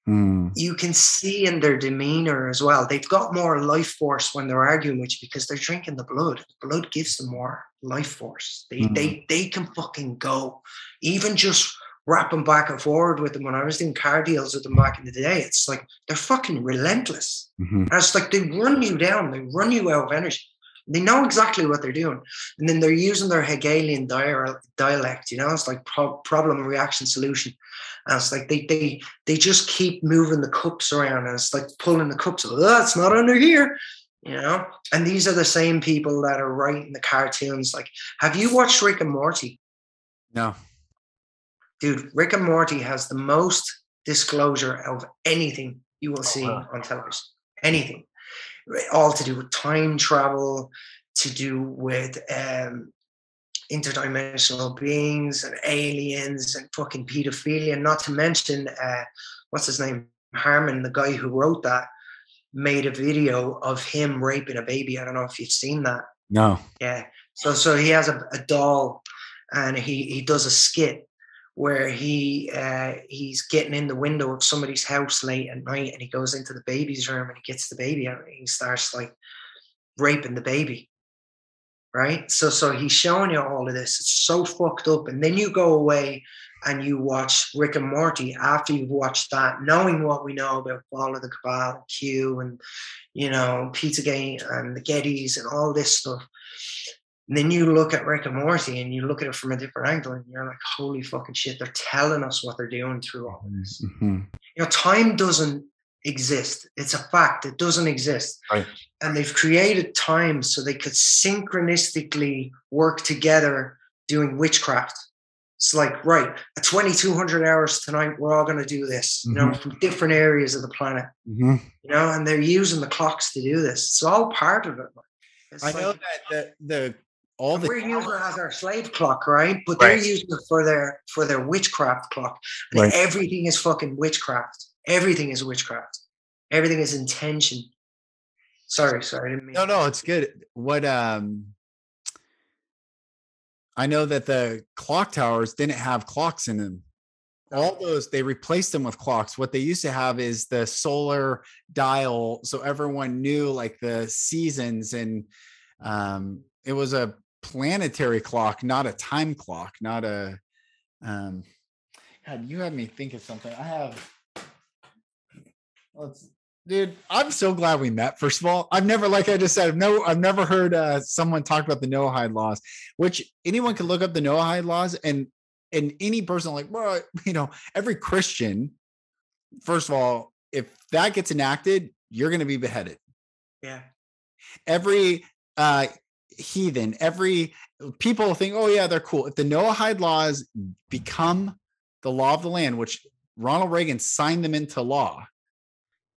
you can see in their demeanor as well. They've got more life force when they're arguing with you, because they're drinking the blood. The blood gives them more life force. They can fucking go. Even just rapping back and forward with them, when I was doing car deals with them back in the day, it's like they're fucking relentless. And it's like they run you down. They run you out of energy. They know exactly what they're doing. And then they're using their Hegelian dialect, it's like problem, reaction, solution. And it's like they just keep moving the cups around, and it's like pulling the cups. Oh, it's not under here, And these are the same people that are writing the cartoons. Like, have you watched Rick and Morty? No. Dude, Rick and Morty has the most disclosure of anything you will see on television. Anything. All to do with time travel, to do with interdimensional beings and aliens and fucking pedophilia. Not to mention, what's his name? Harmon, the guy who wrote that, made a video of him raping a baby. I don't know if you've seen that. No. Yeah. So he has a doll, and he does a skit where he's getting in the window of somebody's house late at night, and he goes into the baby's room, and he gets the baby out, and he starts like raping the baby. Right. So he's showing you all of this. It's so fucked up. And then you go away and you watch Rick and Morty after you've watched that, knowing what we know about Fall of the Cabal and Q and, Pizzagate and the Gettys and all this stuff. And then you look at Rick and Morty and you look at it from a different angle, and you're like, holy fucking shit, they're telling us what they're doing through all of this. Time doesn't exist. It's a fact. It doesn't exist. Right. And they've created time so they could synchronistically work together doing witchcraft. It's like, right, at 2200 hours tonight, we're all going to do this, from different areas of the planet, and they're using the clocks to do this. It's all part of it. I know that we're using it as our slave clock, right? But they're using it for their witchcraft clock. And everything is fucking witchcraft. Everything is witchcraft. Everything is intention. Sorry, I didn't mean. No, it's good. What I know that the clock towers didn't have clocks in them. All those, they replaced them with clocks. What they used to have is the solar dial, so everyone knew like the seasons, and it was a planetary clock, not a time clock, not a. God, you had me think of something. Dude, I'm so glad we met. First of all, I've never, like I just said, I've never heard someone talk about the Noahide Laws, which anyone can look up the Noahide Laws, and any person like, well, every Christian, first of all, if that gets enacted, you're going to be beheaded. Yeah. Every heathen, every people think, oh yeah, they're cool. If the Noahide Laws become the law of the land, which Ronald Reagan signed them into law.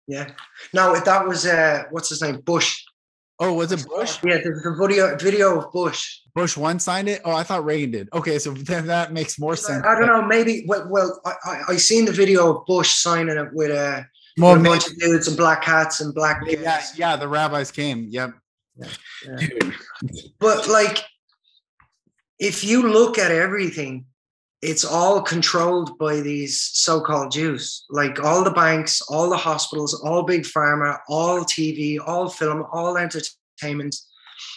Yeah. No, that was what's his name? Bush. Oh, was it Bush? Yeah, there's a video of Bush. Bush one signed it? Oh, I thought Reagan did. Okay, so then that makes more sense. I don't know, maybe. Well, I seen the video of Bush signing it with a bunch of dudes in black hats and black. Yeah, the rabbis came. Yep. Yeah. Dude. But like, if you look at everything, it's all controlled by these so-called Jews. Like all the banks, all the hospitals, all big pharma, all TV, all film, all entertainment.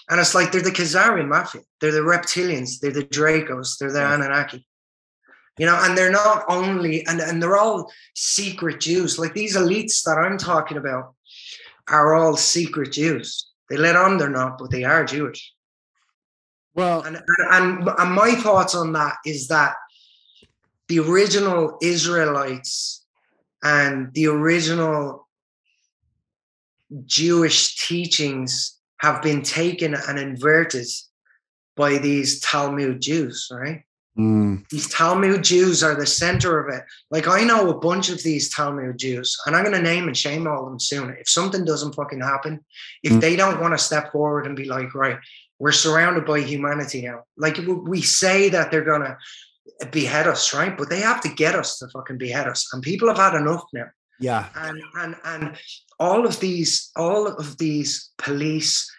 And it's like they're the Khazarian mafia. They're the reptilians. They're the Dracos. They're the Anunnaki. And they're not only, and they're all secret Jews. Like these elites that I'm talking about, are all secret Jews. They let on they're not, but they are Jewish. Well, and my thoughts on that is that the original Israelites and the original Jewish teachings have been taken and inverted by these Talmud Jews, right? These Talmud Jews are the center of it. Like, I know a bunch of these Talmud Jews, and I'm going to name and shame all of them soon. If something doesn't fucking happen, if they don't want to step forward and be like, right, we're surrounded by humanity now. Like, we say that they're going to behead us, right? But they have to get us to fucking behead us. And people have had enough now. Yeah. And all of these police,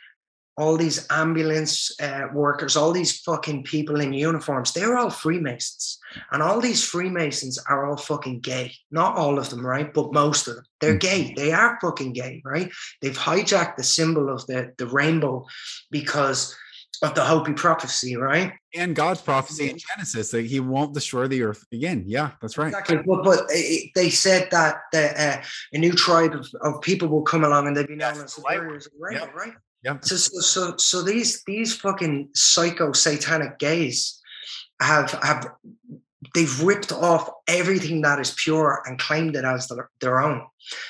all these ambulance workers, all these fucking people in uniforms, they're all Freemasons. And all these Freemasons are all fucking gay. Not all of them, right? But most of them. They're gay. They are fucking gay, right? They've hijacked the symbol of the rainbow because of the Hopi prophecy, right? And God's prophecy in Genesis that he won't destroy the earth again. Yeah, that's right. Exactly. But they said that a new tribe of people will come along and they'll be known as the warriors of the rainbow, right? Yeah. So these fucking psycho satanic gays they've ripped off everything that is pure and claimed it as their own.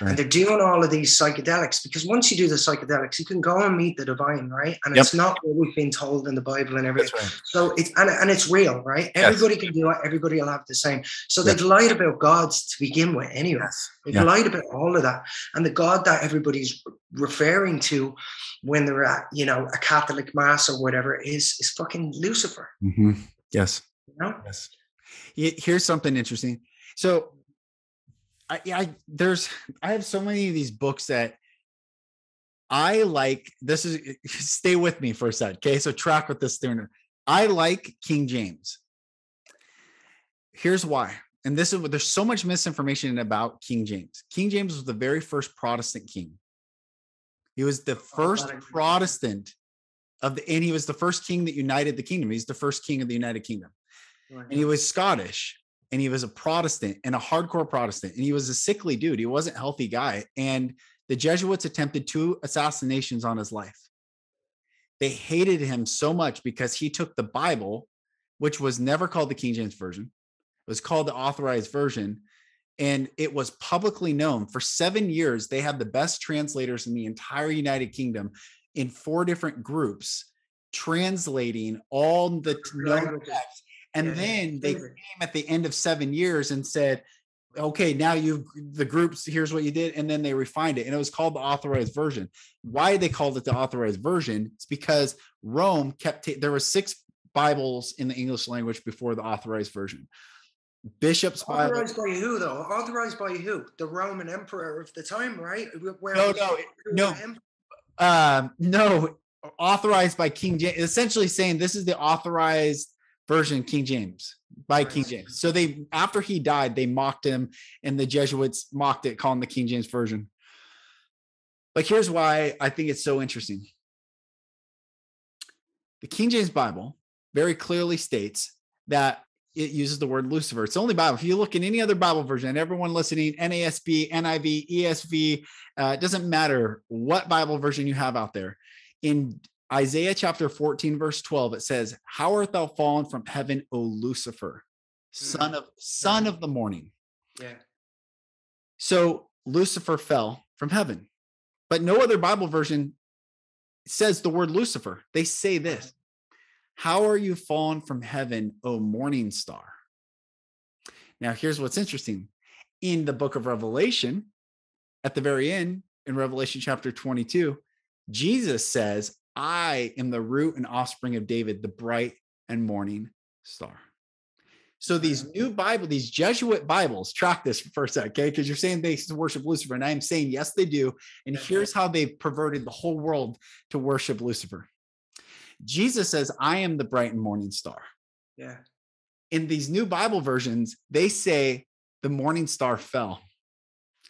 Right. And they're doing all of these psychedelics because once you do the psychedelics, you can go and meet the divine, right? And it's not what we've been told in the Bible and everything. Right. So it's real, right? Everybody can do it. Everybody will have the same. So they've lied about gods to begin with anyway. They've lied about all of that. And the God that everybody's referring to when they're at, a Catholic mass or whatever is fucking Lucifer. Mm-hmm. Yes. Yes. Here's something interesting. So I have so many of these books that I like. This is, stay with me for a sec. Okay. So track with this student. I like King James. Here's why. And this is, there's so much misinformation about King James. King James was the very first Protestant king. He was the first Protestant and he was the first king that united the kingdom. He's the first king of the United Kingdom. Right. And he was Scottish, and he was a Protestant and a hardcore Protestant. And he was a sickly dude. He wasn't a healthy guy. And the Jesuits attempted 2 assassinations on his life. They hated him so much because he took the Bible, which was never called the King James Version. It was called the Authorized Version. And it was publicly known for 7 years. They had the best translators in the entire United Kingdom in 4 different groups, translating all the known texts. And then they came at the end of 7 years and said, okay, now the groups, here's what you did. And then they refined it. And it was called the Authorized Version. Why they called it the Authorized Version? It's because Rome there were 6 Bibles in the English language before the Authorized Version. Bishop's Bible. Authorized by who, though? Authorized by who? The Roman emperor of the time, right? No. Authorized by King James. Essentially saying this is the authorized version King James by King James. So after he died, they mocked him, and the Jesuits mocked it, calling the King James Version. But here's why I think it's so interesting. The King James Bible very clearly states that it uses the word Lucifer. It's the only Bible. If you look in any other Bible version, everyone listening, NASB, NIV, ESV, it doesn't matter what Bible version you have out there. In Isaiah chapter 14, verse 12, it says, "How art thou fallen from heaven, O Lucifer, son of the morning?" Yeah. So Lucifer fell from heaven, but no other Bible version says the word Lucifer. They say this: "How are you fallen from heaven, O morning star?" Now, here's what's interesting. In the book of Revelation, at the very end, in Revelation chapter 22, Jesus says, "I am the root and offspring of David, the bright and morning star." So these these Jesuit Bibles, track this for a sec, okay? Because you're saying they worship Lucifer, and I'm saying, yes, they do. And here's how they perverted the whole world to worship Lucifer. Jesus says, "I am the bright and morning star." Yeah. In these new Bible versions, they say the morning star fell.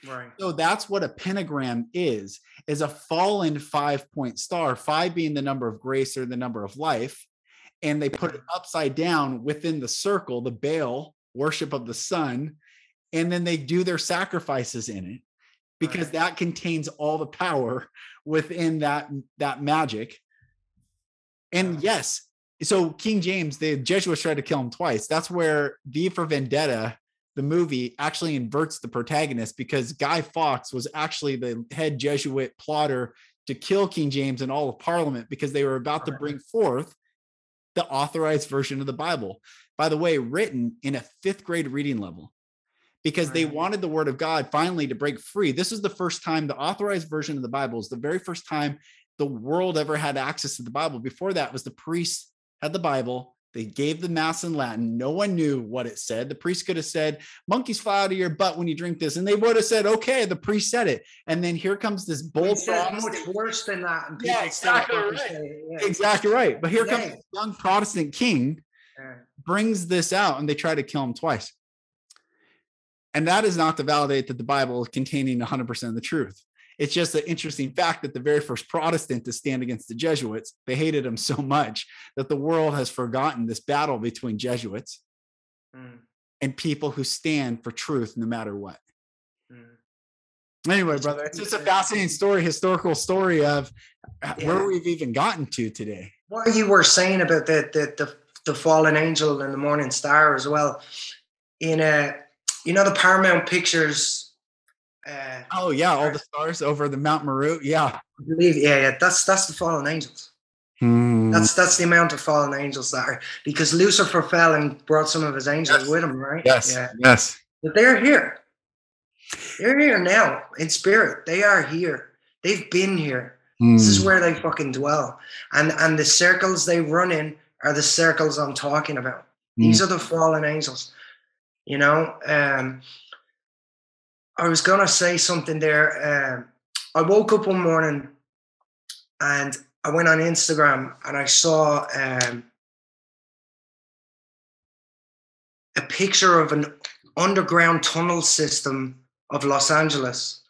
Right. So that's what a pentagram is a fallen 5-point star, 5 being the number of grace or the number of life. And they put it upside down within the circle, the Baal worship of the sun. And then they do their sacrifices in it. because that contains all the power within that magic. And yes, so King James, the Jesuits tried to kill him twice. That's where V for Vendetta, the movie, actually inverts the protagonist, because Guy Fawkes was actually the head Jesuit plotter to kill King James and all of Parliament, because they were about to bring forth the authorized version of the Bible. By the way, written in a 5th grade reading level, because they wanted the word of God finally to break free. This is the first time the authorized version of the Bible is the very first time the world ever had access to the Bible. Before that was the priests had the Bible. They gave the mass in Latin. No one knew what it said. The priest could have said, monkeys fly out of your butt when you drink this. And they would have said, okay, the priest said it. And then here comes this bold Protestant. Much worse than that. And people exactly right. Exactly right. But here comes this young Protestant king, brings this out, and they try to kill him twice. And that is not to validate that the Bible is containing 100% of the truth. It's just an interesting fact that the very first Protestant to stand against the Jesuits, they hated them so much that the world has forgotten this battle between Jesuits and people who stand for truth no matter what. Anyway, brother, it's just a fascinating story, historical story of where we've even gotten to today. What you were saying about the fallen angel and the morning star as well, in the Paramount Pictures. All the stars over the Mount Meru. I believe, that's the fallen angels. That's the amount of fallen angels that are, because Lucifer fell and brought some of his angels with him, right? Yes. But they're here. They're here now in spirit. They are here. They've been here. This is where they fucking dwell. And the circles they run in are the circles I'm talking about. These are the fallen angels. I was going to say something there. I woke up one morning and I went on Instagram and I saw a picture of an underground tunnel system of Los Angeles.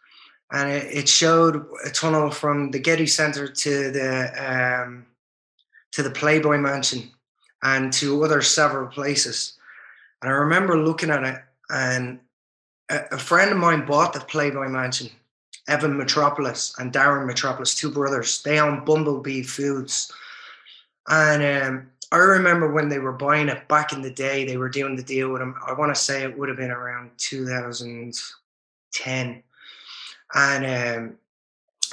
And it showed a tunnel from the Getty Center to the Playboy Mansion and to other several places. And I remember looking at it, and a friend of mine bought the Playboy Mansion, Evan Metropolis and Darren Metropolis, 2 brothers. They own Bumblebee Foods. And I remember when they were buying it back in the day, they were doing the deal with him. I want to say it would have been around 2010. And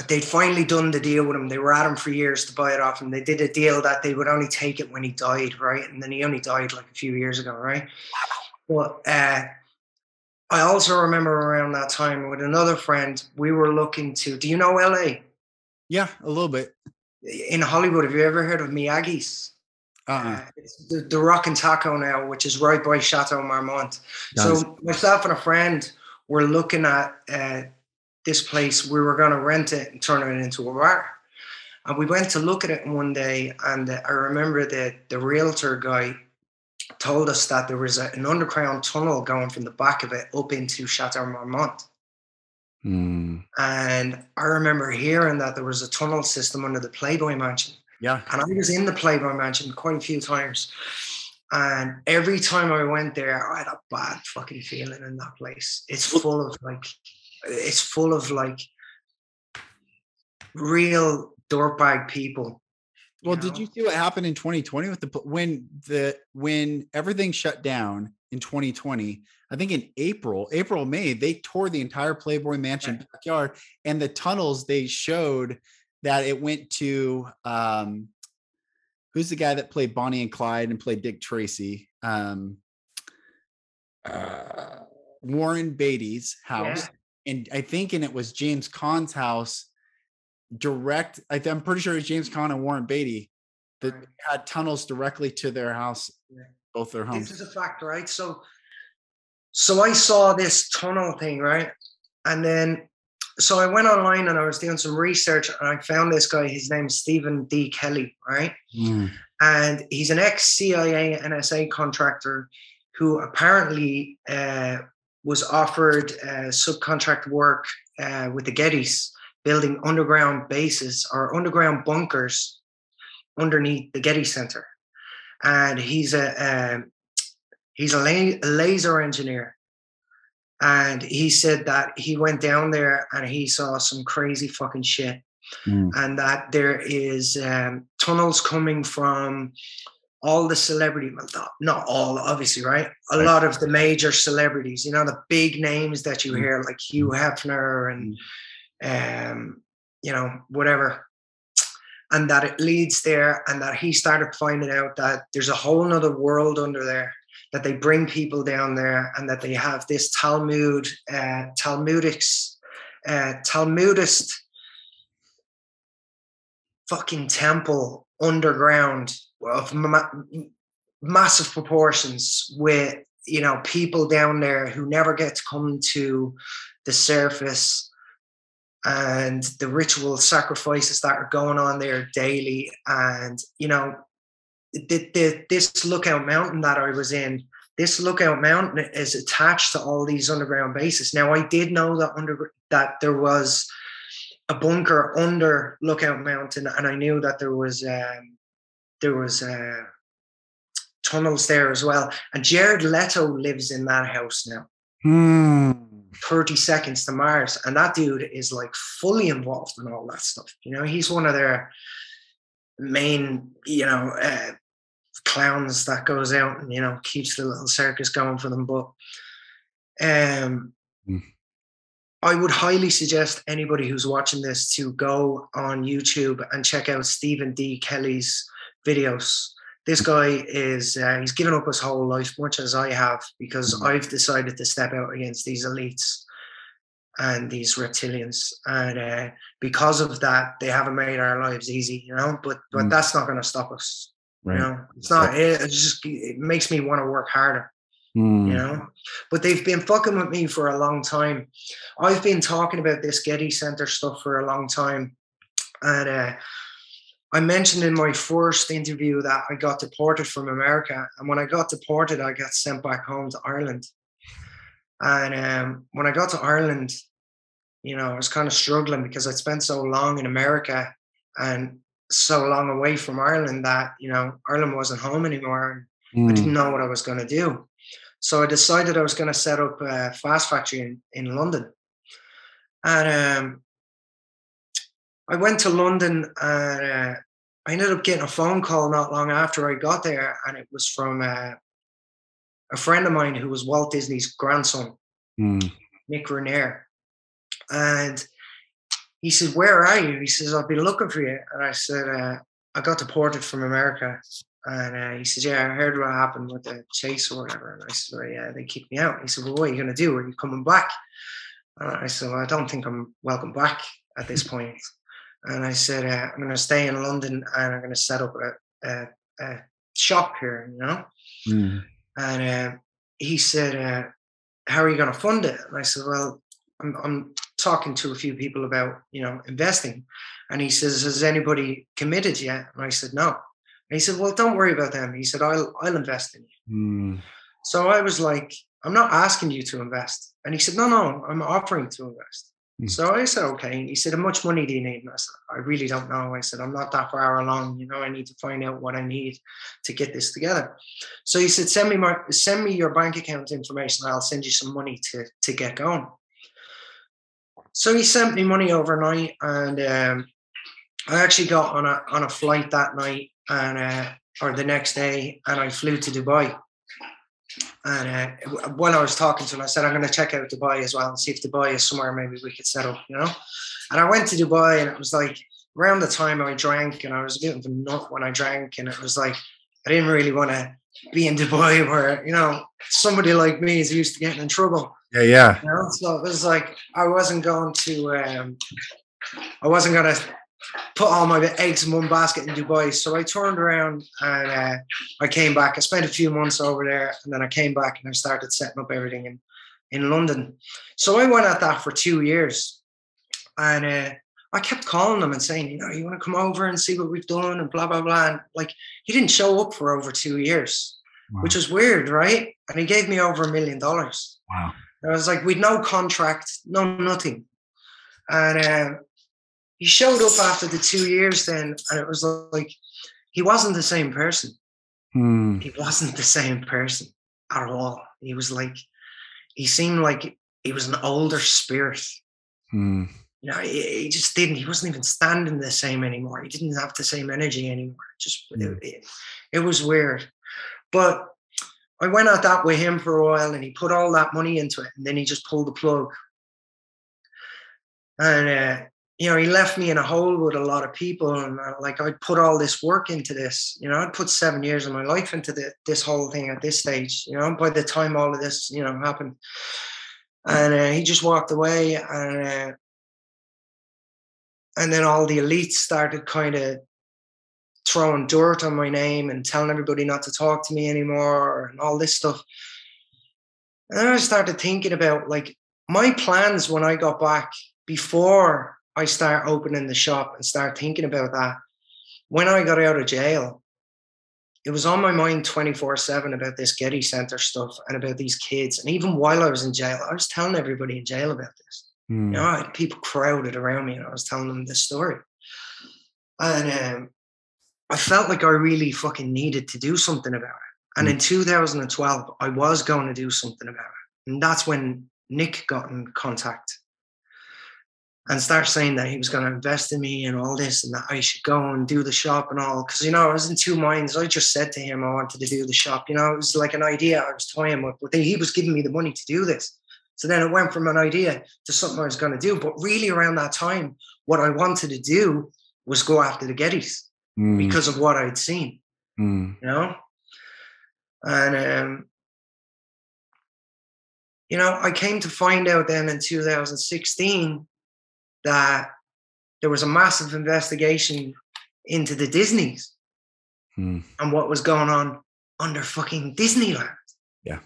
they'd finally done the deal with him. They were at him for years to buy it off him. They did a deal that they would only take it when he died, right? And then he only died like a few years ago, right? But I also remember around that time with another friend, we were looking to, do you know LA? Yeah, a little bit. In Hollywood, have you ever heard of Miyagi's? It's the Rock and Taco now, which is right by Chateau Marmont. So myself and a friend were looking at this place. We were going to rent it and turn it into a bar. And we went to look at it one day, and I remember that the realtor guy told us that there was an underground tunnel going from the back of it up into Chateau Marmont. And I remember hearing that there was a tunnel system under the Playboy Mansion. Yeah. And I was in the Playboy Mansion quite a few times. And every time I went there, I had a bad fucking feeling in that place. It's full of like real dirtbag people. Well, did you see what happened in 2020 with when everything shut down in 2020? I think in April, May, they tore the entire Playboy Mansion backyard, and the tunnels they showed that it went to who's the guy that played Bonnie and Clyde and played Dick Tracy? Warren Beatty's house, and I think it was James Caan's house. I'm pretty sure it was James Caan and Warren Beatty that had tunnels directly to their house, both their homes. This is a fact, right? So I saw this tunnel thing, right? And then, so I went online and I was doing some research, and I found this guy. His name's Stephen D. Kelly, right? And he's an ex-CIA NSA contractor who apparently was offered subcontract work with the Gettys, building underground bases or underground bunkers underneath the Getty Center. And he's a laser engineer. And he said that he went down there and he saw some crazy fucking shit. And that there is tunnels coming from all the celebrity, well, not all, obviously, right? A lot of the major celebrities, you know, the big names that you hear, like Hugh Hefner and, you know, whatever. And that it leads there, and that he started finding out that there's a whole nother world under there, that they bring people down there, and that they have this Talmudist fucking temple underground of massive proportions, with, you know, people down there who never get to come to the surface, and the ritual sacrifices that are going on there daily. And, you know, this Lookout Mountain that I was in, this Lookout Mountain is attached to all these underground bases. Now, I did know that there was a bunker under Lookout Mountain, and I knew that there was tunnels there as well. And Jared Leto lives in that house now. 30 Seconds to Mars, and that dude is like fully involved in all that stuff. You know, he's one of their main, you know, clowns that goes out and, you know, keeps the little circus going for them. But I would highly suggest anybody who's watching this to go on YouTube and check out Stephen D. Kelly's videos. This guy is, he's given up his whole life, much as I have, because I've decided to step out against these elites and these reptilians. And because of that, they haven't made our lives easy, you know, but that's not going to stop us. Right. You know, it's not, it makes me want to work harder, you know, but they've been fucking with me for a long time. I've been talking about this Getty Center stuff for a long time. And, I mentioned in my first interview that I got deported from America. And when I got deported, I got sent back home to Ireland. And when I got to Ireland, you know, I was kind of struggling because I'd spent so long in America and so long away from Ireland that, you know, Ireland wasn't home anymore. And I didn't know what I was going to do. So I decided I was going to set up a fast factory in London. And I went to London, and I ended up getting a phone call not long after I got there, and it was from a friend of mine who was Walt Disney's grandson, Nick Raniere. And he said, "Where are you?" He says, "I've been looking for you." And I said, "I got deported from America." And he said, "Yeah, I heard what happened with the chase or whatever." And I said, "Well, yeah, they kicked me out." He said, "Well, what are you going to do? Are you coming back?" And I said, "Well, I don't think I'm welcome back at this point." And I said, "I'm going to stay in London, and I'm going to set up a shop here, you know." And he said, "How are you going to fund it?" And I said, "Well, I'm talking to a few people about, you know, investing." And he says, "Has anybody committed yet?" And I said, "No." And he said, "Well, don't worry about them." He said, I'll invest in you." So I was like, "I'm not asking you to invest." And he said, No, I'm offering to invest." So I said, "Okay." And he said, "How much money do you need?" And I said, "I really don't know." I said, "I'm not that far along. You know, I need to find out what I need to get this together." So he said, send me your bank account information. I'll send you some money to get going." So he sent me money overnight, and I actually got on a flight that night, and or the next day, and I flew to Dubai. And when I was talking to him, I said, "I'm going to check out Dubai as well and see if Dubai is somewhere maybe we could set up, you know." And I went to Dubai, and it was like around the time I drank, and I was a bit of a nut when I drank, and it was like I didn't really want to be in Dubai where, you know, somebody like me is used to getting in trouble. Yeah. You know? So it was like I wasn't going to put all my eggs in one basket in Dubai. So I turned around, and I came back. I spent a few months over there, and then I came back and I started setting up everything in London. So I went at that for 2 years, and I kept calling him and saying, "You know, you want to come over and see what we've done," and blah, blah, blah. And like, he didn't show up for over 2 years, which was weird, right? And he gave me over $1 million. Wow. And I was like, we'd no contract, no nothing. And he showed up after the 2 years then, and it was like, he wasn't the same person. He wasn't the same person at all. He was like, he seemed like he was an older spirit. Mm. You know, he just didn't. He wasn't even standing the same anymore. He didn't have the same energy anymore. It was weird. But I went at that with him for a while, and he put all that money into it, and then he just pulled the plug. And you know, he left me in a hole with a lot of people, and like I'd put all this work into this. You know, I'd put 7 years of my life into this whole thing at this stage. You know, by the time all of this, you know, happened, and he just walked away, and then all the elites started kind of throwing dirt on my name and telling everybody not to talk to me anymore and all this stuff. And then I started thinking about like my plans when I got back, before I start opening the shop and start thinking about that. When I got out of jail, it was on my mind 24/7 about this Getty Center stuff and about these kids. And even while I was in jail, I was telling everybody in jail about this. You know, I had people crowded around me and I was telling them this story. And I felt like I really fucking needed to do something about it. And in 2012, I was going to do something about it. And that's when Nick got in contact and started saying that he was going to invest in me and all this, and that I should go and do the shop and all. Because, you know, I was in two minds. I just said to him I wanted to do the shop. You know, it was like an idea I was toying with, but he was giving me the money to do this. So then it went from an idea to something I was going to do. But really around that time, what I wanted to do was go after the Gettys because of what I'd seen, you know? And, you know, I came to find out then in 2016 that there was a massive investigation into the Disneys and what was going on under fucking Disneyland. Yeah.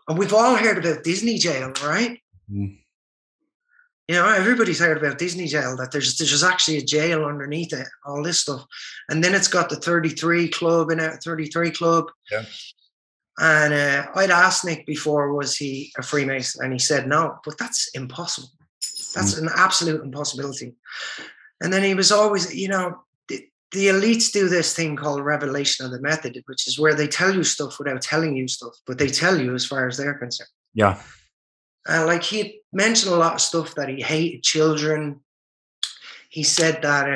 And we've all heard about Disney jail, right? You know, everybody's heard about Disney jail, that there's actually a jail underneath it, all this stuff. And then it's got the 33 Club in it, 33 Club. Yeah. And I'd asked Nick before, was he a Freemason? And he said no, but that's impossible. That's an absolute impossibility. And then he was always, you know, the elites do this thing called revelation of the method, which is where they tell you stuff without telling you stuff, but they tell you as far as they're concerned. Yeah. Like he mentioned a lot of stuff, that he hated children. He said that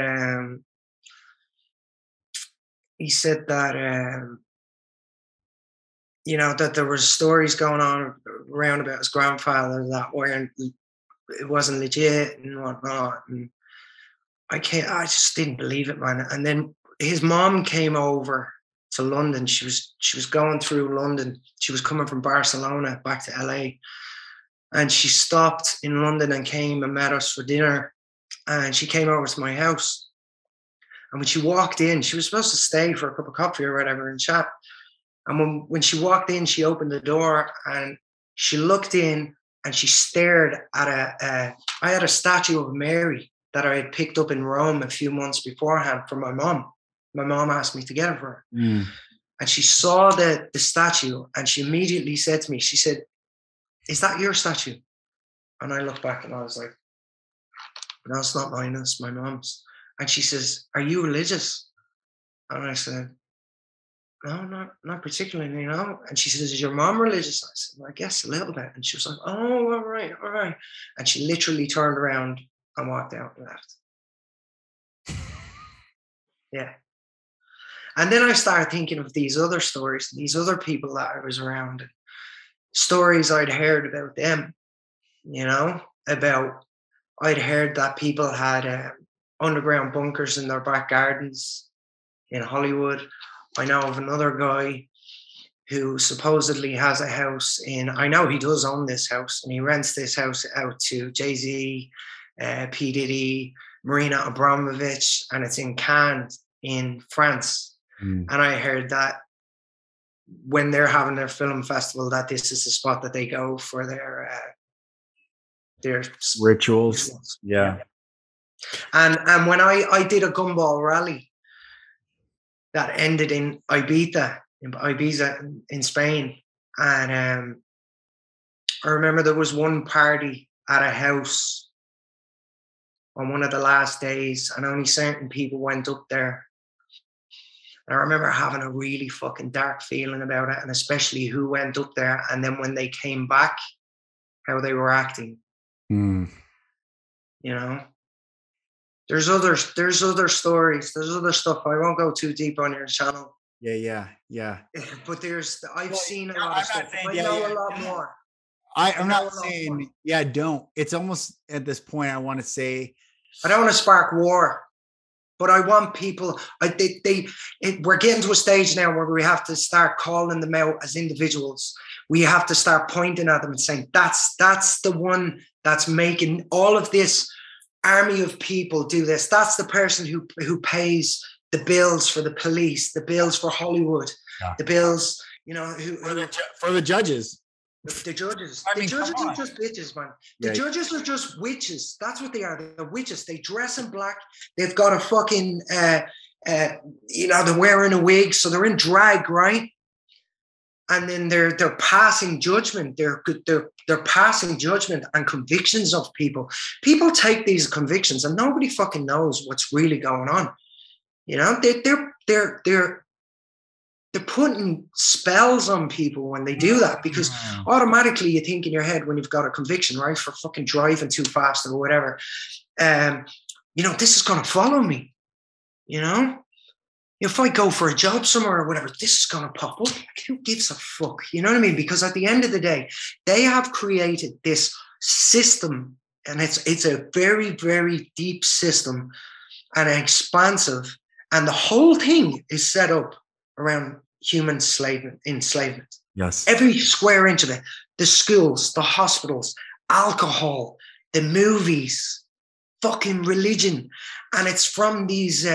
you know, that there was stories going on around about his grandfather that weren't, it wasn't legit and whatnot. And I just didn't believe it, man. And then his mom came over to London. She was going through London. She was coming from Barcelona back to LA. And she stopped in London and came and met us for dinner. And she came over to my house. And when she walked in, she was supposed to stay for a cup of coffee or whatever and chat. And when she walked in, she opened the door and she looked in and she stared at I had a statue of Mary that I had picked up in Rome a few months beforehand for my mom. My mom asked me to get it for her. And she saw the statue and she immediately said to me, she said, "Is that your statue?" And I looked back and I was like, "No, it's not mine, it's my mom's." And she says, "Are you religious?" And I said, "No, not particularly, you know." And she says, "Is your mom religious?" I said, "Well, I guess a little bit." And she was like, "Oh, all right. And she literally turned around and walked out and left. Yeah. And then I started thinking of these other stories, these other people that I was around, and stories I'd heard about them, you know, I'd heard that people had underground bunkers in their back gardens in Hollywood. I know of another guy who supposedly has a house I know he does own this house, and he rents this house out to Jay-Z, P. Diddy, Marina Abramovich, and it's in Cannes in France. And I heard that when they're having their film festival, that this is the spot that they go for their rituals. Yeah. And when I did a gumball rally that ended in Ibiza in Spain, and I remember there was one party at a house on one of the last days, and only certain people went up there. And I remember having a really fucking dark feeling about it, and especially who went up there. And then when they came back how they were acting. Mm. You know, there's other stories. There's other stuff. I won't go too deep on your channel. Yeah. But I've seen a lot of stuff. I know a lot more. I'm not saying, don't. It's almost at this point, I want to say, I don't want to spark war, but I want people, we're getting to a stage now where we have to start calling them out as individuals. We have to start pointing at them and saying, that's the one that's making all of this army of people do this. That's the person who pays the bills for the police, the bills for Hollywood, the bills, you know, for the judges. The judges. The judges are just bitches, man. The judges are just witches. That's what they are. They're witches. They dress in black. They've got a fucking, they're wearing a wig, so they're in drag, right? And then they're passing judgment. They're passing judgment and convictions of people. People take these convictions, and nobody fucking knows what's really going on. You know, they're putting spells on people when they do that, because automatically you think in your head when you've got a conviction, right, for fucking driving too fast or whatever, this is going to follow me. You know, if I go for a job somewhere or whatever, this is going to pop up. Like, who gives a fuck? You know what I mean? Because at the end of the day, they have created this system, and it's a very, very deep system and expansive. And the whole thing is set up around human enslavement. Yes. Every square inch of it. The schools, the hospitals, alcohol, the movies, fucking religion. And it's from these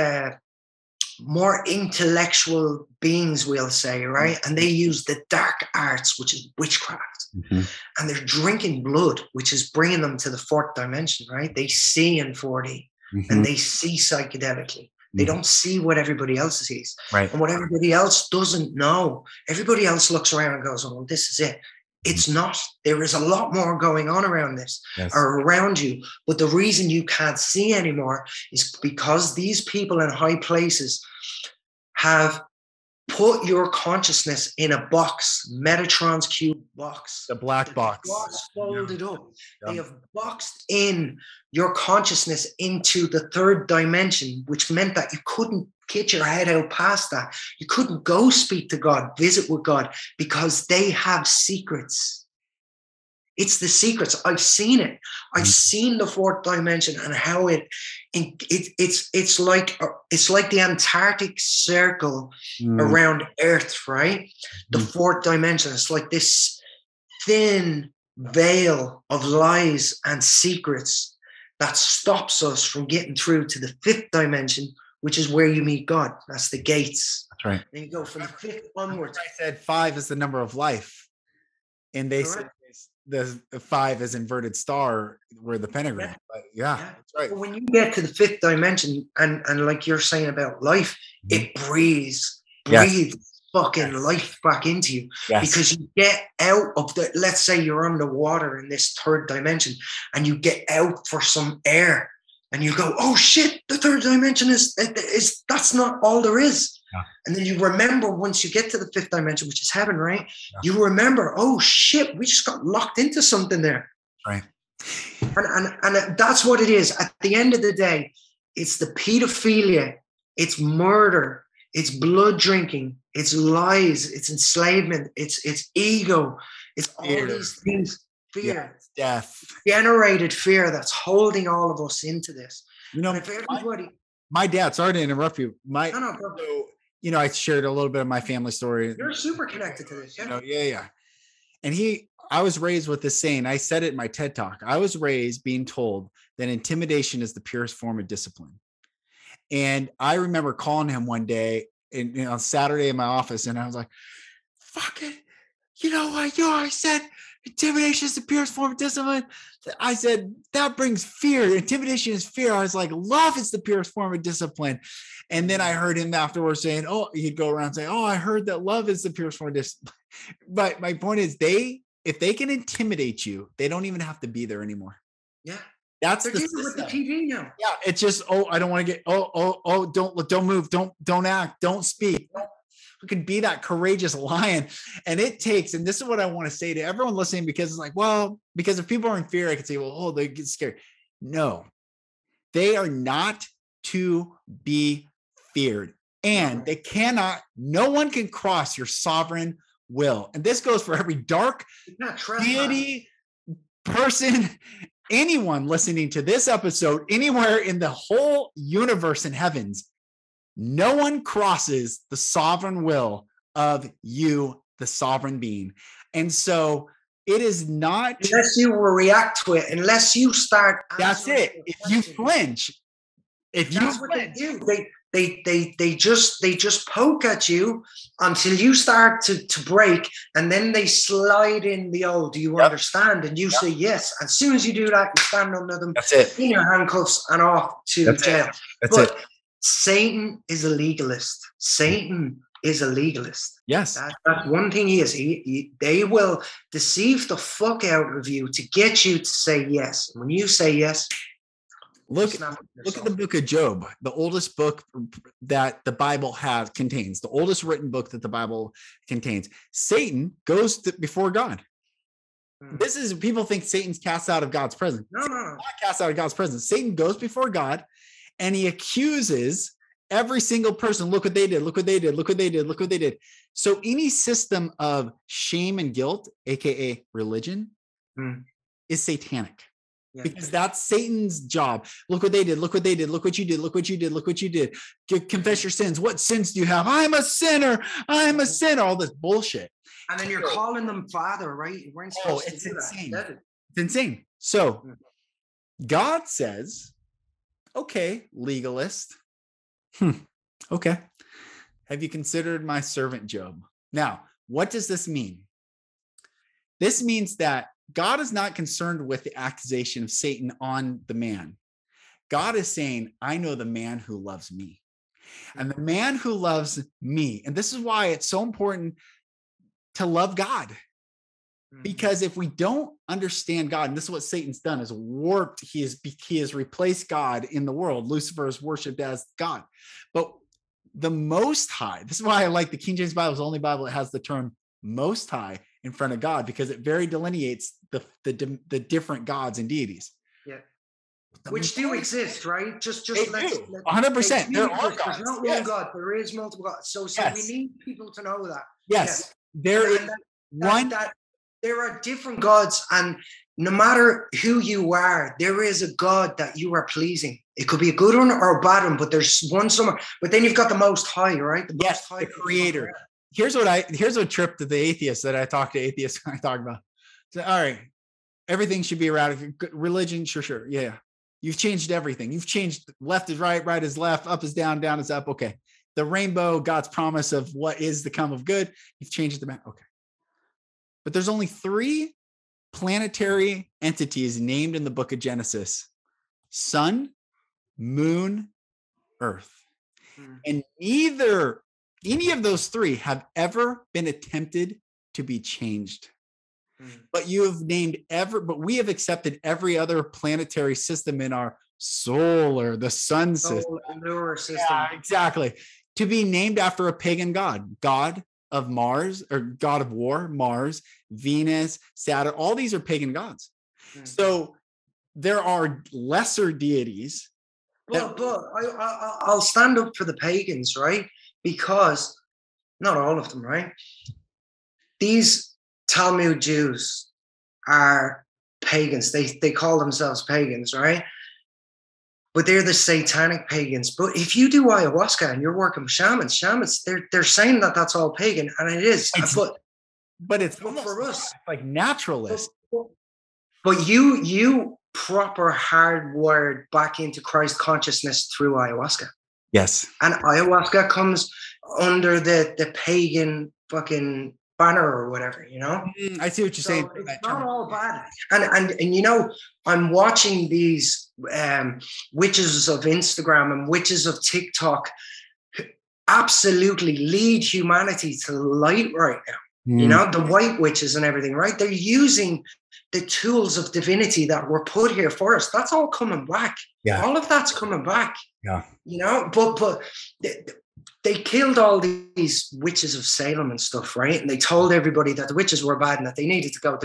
more intellectual beings, we'll say, right? And they use the dark arts, which is witchcraft. Mm-hmm. And they're drinking blood, which is bringing them to the fourth dimension, right? They see in 4D, and they see psychedelically. They don't see what everybody else sees. Right. And what everybody else doesn't know. Everybody else looks around and goes, oh, well, this is it. It's not. There is a lot more going on around this, or around you. But the reason you can't see anymore is because these people in high places have put your consciousness in a box, Metatron's cube box. The black box. Box folded up. They have boxed in your consciousness into the third dimension, which meant that you couldn't get your head out past that. You couldn't go speak to God, visit with God, because they have secrets. It's the secrets. I've seen it. I've seen the fourth dimension and how it's like the Antarctic circle around Earth, right? The fourth dimension. It's like this thin veil of lies and secrets that stops us from getting through to the fifth dimension, which is where you meet God. That's the gates. That's right. And you go from the fifth onwards. I said 5 is the number of life, and they said the 5 is inverted star, where the pentagram. But that's right. But when you get to the fifth dimension, and like you're saying about life, it breathes fucking life back into you, because you get out of the, let's say you're underwater in this third dimension, and you get out for some air, and you go, oh shit, the third dimension is that's not all there is. And then you remember, once you get to the fifth dimension, which is heaven, right? You remember, oh shit, we just got locked into something there. Right. And that's what it is. At the end of the day, it's the pedophilia, it's murder, it's blood drinking, it's lies, it's enslavement, it's ego, it's all these things, fear, death, generated fear that's holding all of us into this. You know, if everybody, my dad, sorry to interrupt you. No, I shared a little bit of my family story. You're super connected to this. And I was raised with this saying. I said it in my TED talk. I was raised being told that intimidation is the purest form of discipline. And I remember calling him one day on Saturday in my office, and I was like, fuck it. You know what? I said intimidation is the purest form of discipline. I said, that brings fear. Intimidation is fear. I was like, love is the purest form of discipline. And then I heard him afterwards saying, he'd go around saying, I heard that love is the purest form of discipline. But my point is, if they can intimidate you, they don't even have to be there anymore. Yeah. That's They're dealing with the TV now. Yeah. It's just, I don't want to get, don't move. Don't act. Don't speak. can be that courageous lion. And it takes, and this is what I want to say to everyone listening, because it's like, well, because if people are in fear, I could say, well, oh, they get scared. No, they are not to be feared. And they cannot, no one can cross your sovereign will. And this goes for every dark deity person, anyone listening to this episode, anywhere in the whole universe and heavens. No one crosses the sovereign will of you, the sovereign being. And so it is not, unless you will react to it, unless you start. That's it. If you flinch, they do. They just poke at you until you start to break, and then they slide in the old, do you understand? And you say yes. As soon as you do that, you stand under them. That's it. In your handcuffs and off to jail. That's it. Satan is a legalist. Satan is a legalist. Yes. That's one thing he is. They will deceive the fuck out of you to get you to say yes. When you say yes, look at the book of Job, the oldest book that the Bible contains, the oldest written book that the Bible contains. Satan goes before God. This is, people think Satan's cast out of God's presence. No. Not cast out of God's presence. Satan goes before God and he accuses every single person. Look what they did. Look what they did. Look what they did. Look what they did. So any system of shame and guilt, AKA religion, is satanic. Yeah. Because that's Satan's job. Look what they did. Look what they did. Look what you did. Look what you did. Look what you did. Confess your sins. What sins do you have? I'm a sinner. I'm a sinner. All this bullshit. And then you're calling them father, right? You weren't supposed to do insane. That. It's insane. So God says, okay, legalist. Okay. Have you considered my servant Job? Now, what does this mean? This means that God is not concerned with the accusation of Satan on the man. God is saying, I know the man who loves me. And the man who loves me, and this is why it's so important to love God. Because if we don't understand God, and this is what Satan's done, is warped, he has replaced God in the world. Lucifer is worshipped as God. But the Most High, this is why I like the King James Bible is the only Bible that has the term Most High in front of God, because it very delineates the different gods and deities. Yeah. Which do exist, right? Just let's 100%. There are gods. There's not one God, there is multiple gods. So we need people to know that. Yes. There is one. There are different gods, and no matter who you are, there is a God that you are pleasing. It could be a good one or a bad one, but there's one somewhere. But then you've got the Most High, right? The Most High, the Creator. Here's a trip to the atheists that I talk to atheists. I talk about. So, all right, everything should be eradicated. Religion, sure, yeah. You've changed everything. You've changed left is right, right is left, up is down, down is up. Okay, the rainbow, God's promise of what is to come of good. You've changed the map. Okay. But there's only 3 planetary entities named in the book of Genesis: sun, moon, earth. And neither any of those 3 have ever been attempted to be changed. But you have named but we have accepted every other planetary system in our the sun system. Yeah, exactly. To be named after a pagan god of Mars, or god of war, Mars, Venus, Saturn, all these are pagan gods. So there are lesser deities. But I'll stand up for the pagans, right? Because not all of them, right? These Talmud Jews are pagans. They call themselves pagans, right? But they're the satanic pagans. But if you do ayahuasca and you're working with shamans, they're saying that that's all pagan, and it is. But it's for us, like naturalists. But you proper hardwired back into Christ consciousness through ayahuasca. Yes. And ayahuasca comes under the pagan fucking banner or whatever, you know? I see what you're saying. It's not all bad. And you know, I'm watching these witches of Instagram and witches of TikTok absolutely lead humanity to the light right now. You know, the white witches and everything, right? They're using the tools of divinity that were put here for us. That's all coming back. Yeah. All of that's coming back. Yeah. You know, but they killed all these witches of Salem and stuff, right? And they told everybody that the witches were bad and that they needed to go.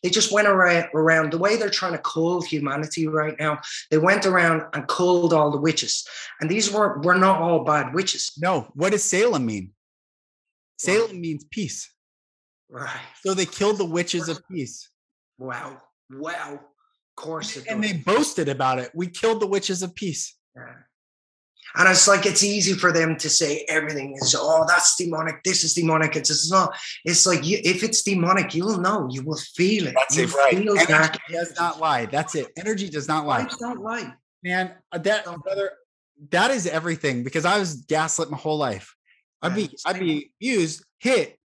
They just went around the way they're trying to cull humanity right now. They went around and culled all the witches. And these were not all bad witches. No. What does Salem mean? Salem means peace. Right. So they killed the witches of peace. Wow. Of course it does. And they boasted about it. We killed the witches of peace. Yeah. And it's like, it's easy for them to say everything is, oh, that's demonic. This is demonic. It's not. It's like, if it's demonic, you'll know. You will feel it. That's it, right. Energy does not lie. That's it. Energy does not lie. Vibes don't lie. Man, brother, that is everything, because I was gaslit my whole life. I'd be used, hit,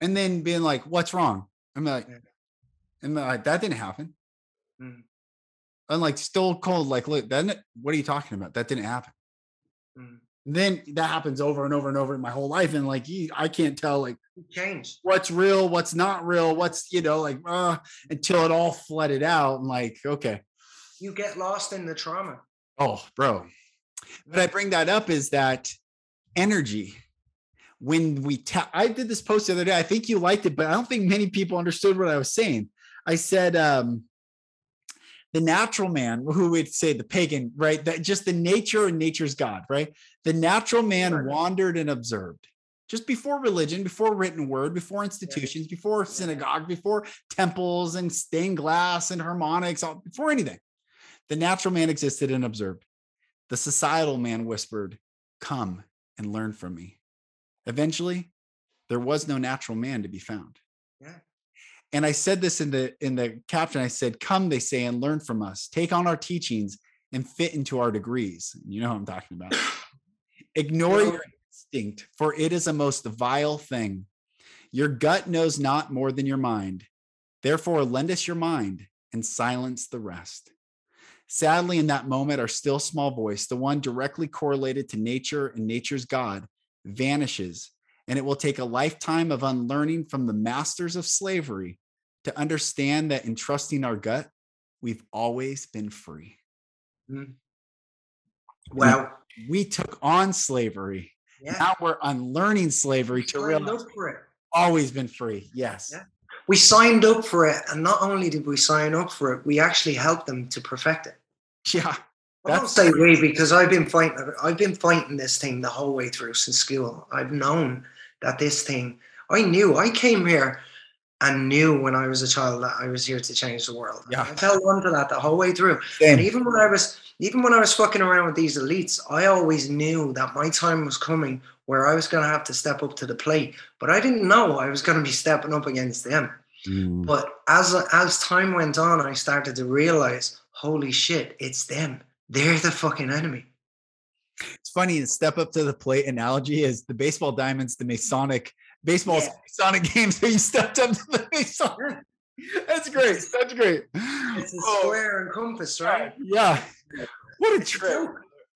and then being like, what's wrong? I'm like, that didn't happen. Mm. I'm like, still cold. Like, look, what are you talking about? That didn't happen. Mm. Then that happens over and over and over in my whole life. And like, I can't tell like change what's real, what's not real, what's, until it all flooded out. And like, okay. You get lost in the trauma. Oh, bro. But I bring that up is that energy, when I did this post the other day, I think you liked it, but I don't think many people understood what I was saying. I said, the natural man, who would say the pagan, right? That just the nature and nature's God, right? The natural man wandered and observed just before religion, before written word, before institutions, before synagogue, before temples and stained glass and harmonics, before anything. The natural man existed and observed. The societal man whispered, come and learn from me. Eventually, there was no natural man to be found. Yeah. And I said this in the caption. I said, come, they say, and learn from us. Take on our teachings and fit into our degrees. You know what I'm talking about. Ignore your instinct, for it is a most vile thing. Your gut knows not more than your mind. Therefore, lend us your mind and silence the rest. Sadly, in that moment, our still small voice, the one directly correlated to nature and nature's God, vanishes. And it will take a lifetime of unlearning from the masters of slavery to understand that in trusting our gut, we've always been free. Mm. Wow. We took on slavery. Yeah. Now we're unlearning slavery to realize we've always been free. Yes. Yeah. We signed up for it. And not only did we sign up for it, we actually helped them to perfect it. Yeah. I don't say we, because I've been fighting this thing the whole way through since school. I've known that this thing, I came here and knew when I was a child that I was here to change the world. Yeah. I held on to that the whole way through. Same. And even when I was fucking around with these elites, I always knew that my time was coming where I was going to have to step up to the plate. But I didn't know I was going to be stepping up against them. Mm. But as time went on, I started to realize, holy shit, it's them. They're the fucking enemy. It's funny, the step up to the plate analogy is the baseball diamonds, the Masonic Masonic games where you stepped up to the Masonic. Yeah. That's great. That's great. It's a square and compass, right? Yeah. What a trip.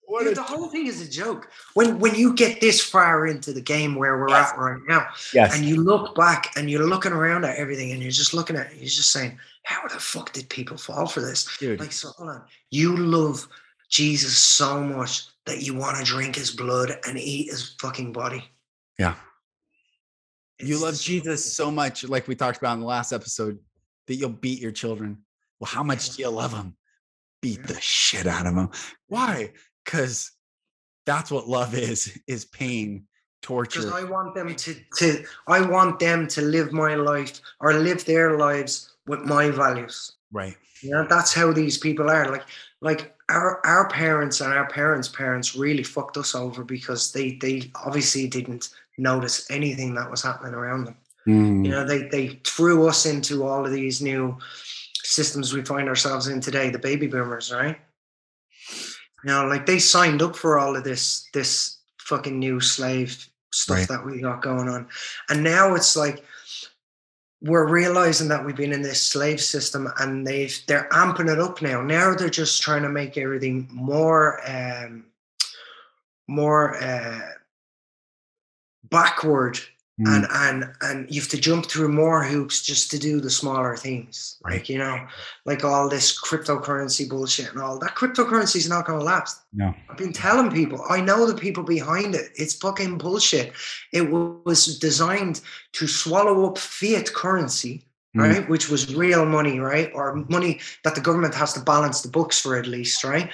The whole thing is a joke. When you get this far into the game where we're at right now, and you look back and you're looking around at everything and you're just looking at it, you're just saying, how the fuck did people fall for this? Dude. Like, so hold on. You love Jesus so much that you want to drink his blood and eat his fucking body. Yeah. You love Jesus so much, like we talked about in the last episode, that you'll beat your children. Well, how much do you love them? Beat the shit out of them. Why? Because that's what love is pain, torture. Because I want them to live my life or live their lives with my values. Right. That's how these people are. Like our parents and our parents' parents really fucked us over because they obviously didn't notice anything that was happening around them. Mm. They threw us into all of these new systems we find ourselves in today, the baby boomers, right? Like they signed up for all of this fucking new slave stuff that we got going on. And now it's like we're realizing that we've been in this slave system and they're amping it up now. Now they're just trying to make everything more backward And you have to jump through more hoops just to do the smaller things. Like, you know, like all this cryptocurrency bullshit and all that. Cryptocurrency is not going to last. No. I've been telling people, I know the people behind it. It's fucking bullshit. It was designed to swallow up fiat currency, right? Which was real money, right? Or money that the government has to balance the books for, at least, right?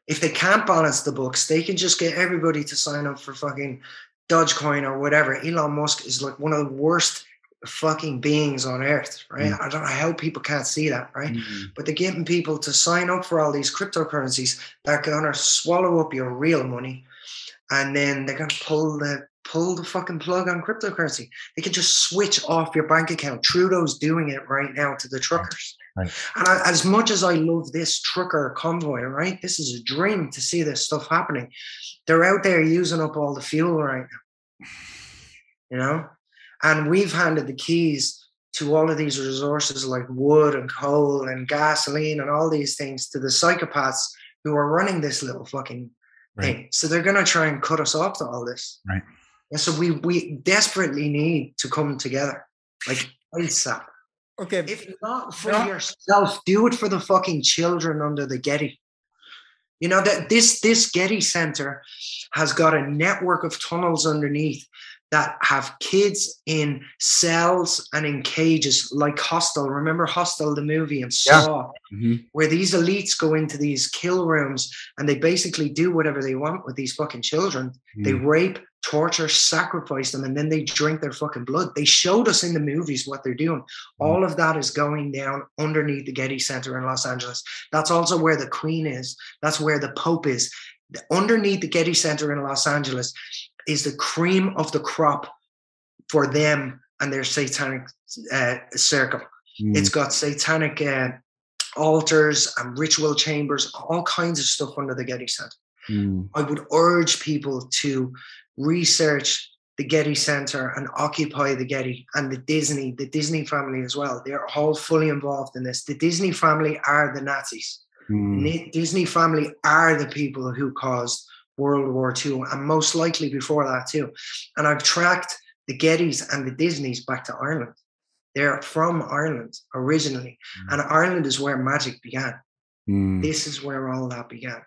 If they can't balance the books, they can just get everybody to sign up for fucking Dogecoin or whatever. Elon Musk is like one of the worst fucking beings on earth, right? I don't know how people can't see that, right? But they're getting people to sign up for all these cryptocurrencies that are gonna swallow up your real money, and then they're gonna pull the fucking plug on cryptocurrency. They can just switch off your bank account. Trudeau's doing it right now to the truckers. Right. And as much as I love this trucker convoy, right? This is a dream to see this stuff happening. They're out there using up all the fuel right now, you know? And we've handed the keys to all of these resources like wood and coal and gasoline and all these things to the psychopaths who are running this little fucking thing. So they're going to try and cut us off to all this. Right. And so we desperately need to come together, like ASAP. Okay. If not for yourself, do it for the fucking children under the Getty. You know, that this Getty Center has got a network of tunnels underneath that have kids in cells and in cages, like Hostel. Remember Hostel, the movie, and Saw, where these elites go into these kill rooms and they basically do whatever they want with these fucking children. They rape, torture, sacrifice them, and then they drink their fucking blood. They showed us in the movies what they're doing. All of that is going down underneath the Getty Center in Los Angeles. That's also where the Queen is. That's where the Pope is. Underneath the Getty Center in Los Angeles is the cream of the crop for them and their satanic circle. It's got satanic altars and ritual chambers, all kinds of stuff under the Getty Center. I would urge people to research the Getty Center and occupy the Getty, and the Disney family as well. They're all fully involved in this. The Disney family are the Nazis. The Disney family are the people who caused World War II, and most likely before that too. And I've tracked the Gettys and the Disneys back to Ireland. They're from Ireland originally, and Ireland is where magic began. This is where all that began.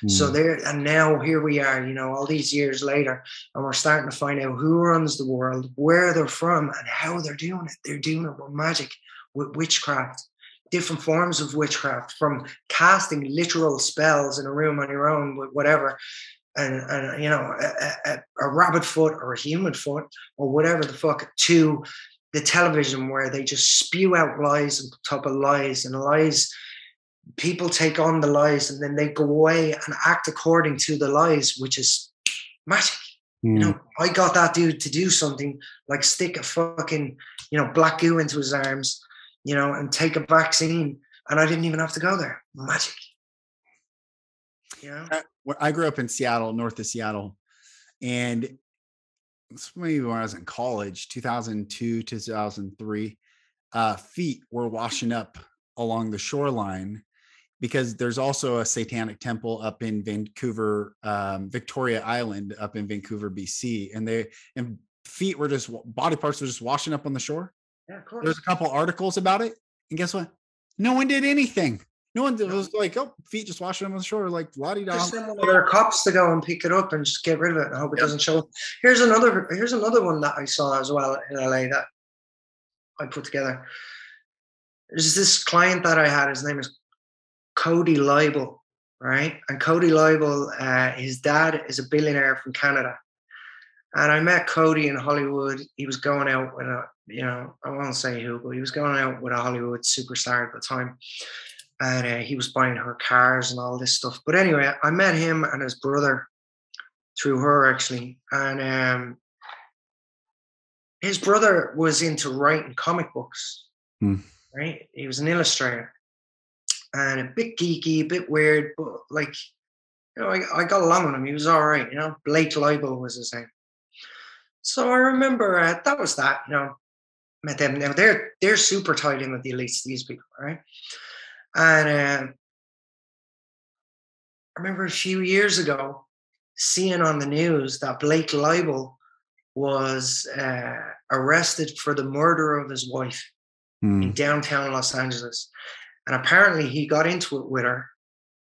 So there, and now here we are, you know, all these years later, and we're starting to find out who runs the world, where they're from, and how they're doing it. They're doing it with magic, with witchcraft, different forms of witchcraft, from casting literal spells in a room on your own with whatever, and you know, a rabbit foot or a human foot or whatever the fuck, to the television where they just spew out lies on top of lies, and lies. People take on the lies and then they go away and act according to the lies, which is magic. You know, I got that dude to do something like stick a fucking, you know, black goo into his arms, you know, and take a vaccine, and I didn't even have to go there. Magic. You know? I grew up in Seattle, north of Seattle, and maybe when I was in college, 2002, 2003, feet were washing up along the shoreline, because there's also a satanic temple up in Vancouver, Victoria Island up in Vancouver, BC. And feet were just, body parts were just washing up on the shore. Yeah, of course. There's a couple articles about it. And guess what? No one did anything. No one was like, oh, feet just washing up on the shore, like la-di-da. Just send one of their cops to go and pick it up and just get rid of it and hope it doesn't show up. Here's another one that I saw as well in LA that I put together. There's this client that I had, his name is Cody Leibel, right? And Cody Leibel, his dad is a billionaire from Canada. And I met Cody in Hollywood. He was going out with a, you know, I won't say who, but he was going out with a Hollywood superstar at the time. And he was buying her cars and all this stuff. But anyway, I met him and his brother through her, actually. And his brother was into writing comic books, right? He was an illustrator. And a bit geeky, a bit weird, but like, you know, I got along with him. He was all right, you know. Blake Leibel was his name. So I remember that was that, you know, met them. Now they're super tied in with the elites, these people, right? And I remember a few years ago seeing on the news that Blake Leibel was arrested for the murder of his wife in downtown Los Angeles. And apparently he got into it with her,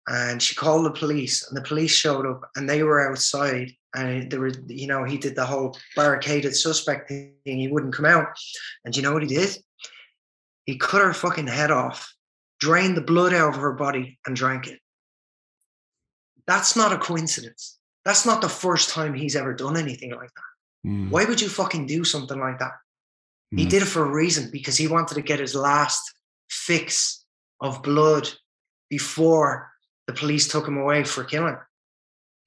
and she called the police, and the police showed up, and they were outside, and they were, he did the whole barricaded suspect thing. He wouldn't come out. And you know what he did? He cut her fucking head off, drained the blood out of her body, and drank it. That's not a coincidence. That's not the first time he's ever done anything like that. Why would you fucking do something like that? He did it for a reason, because he wanted to get his last fix of blood before the police took him away for killing.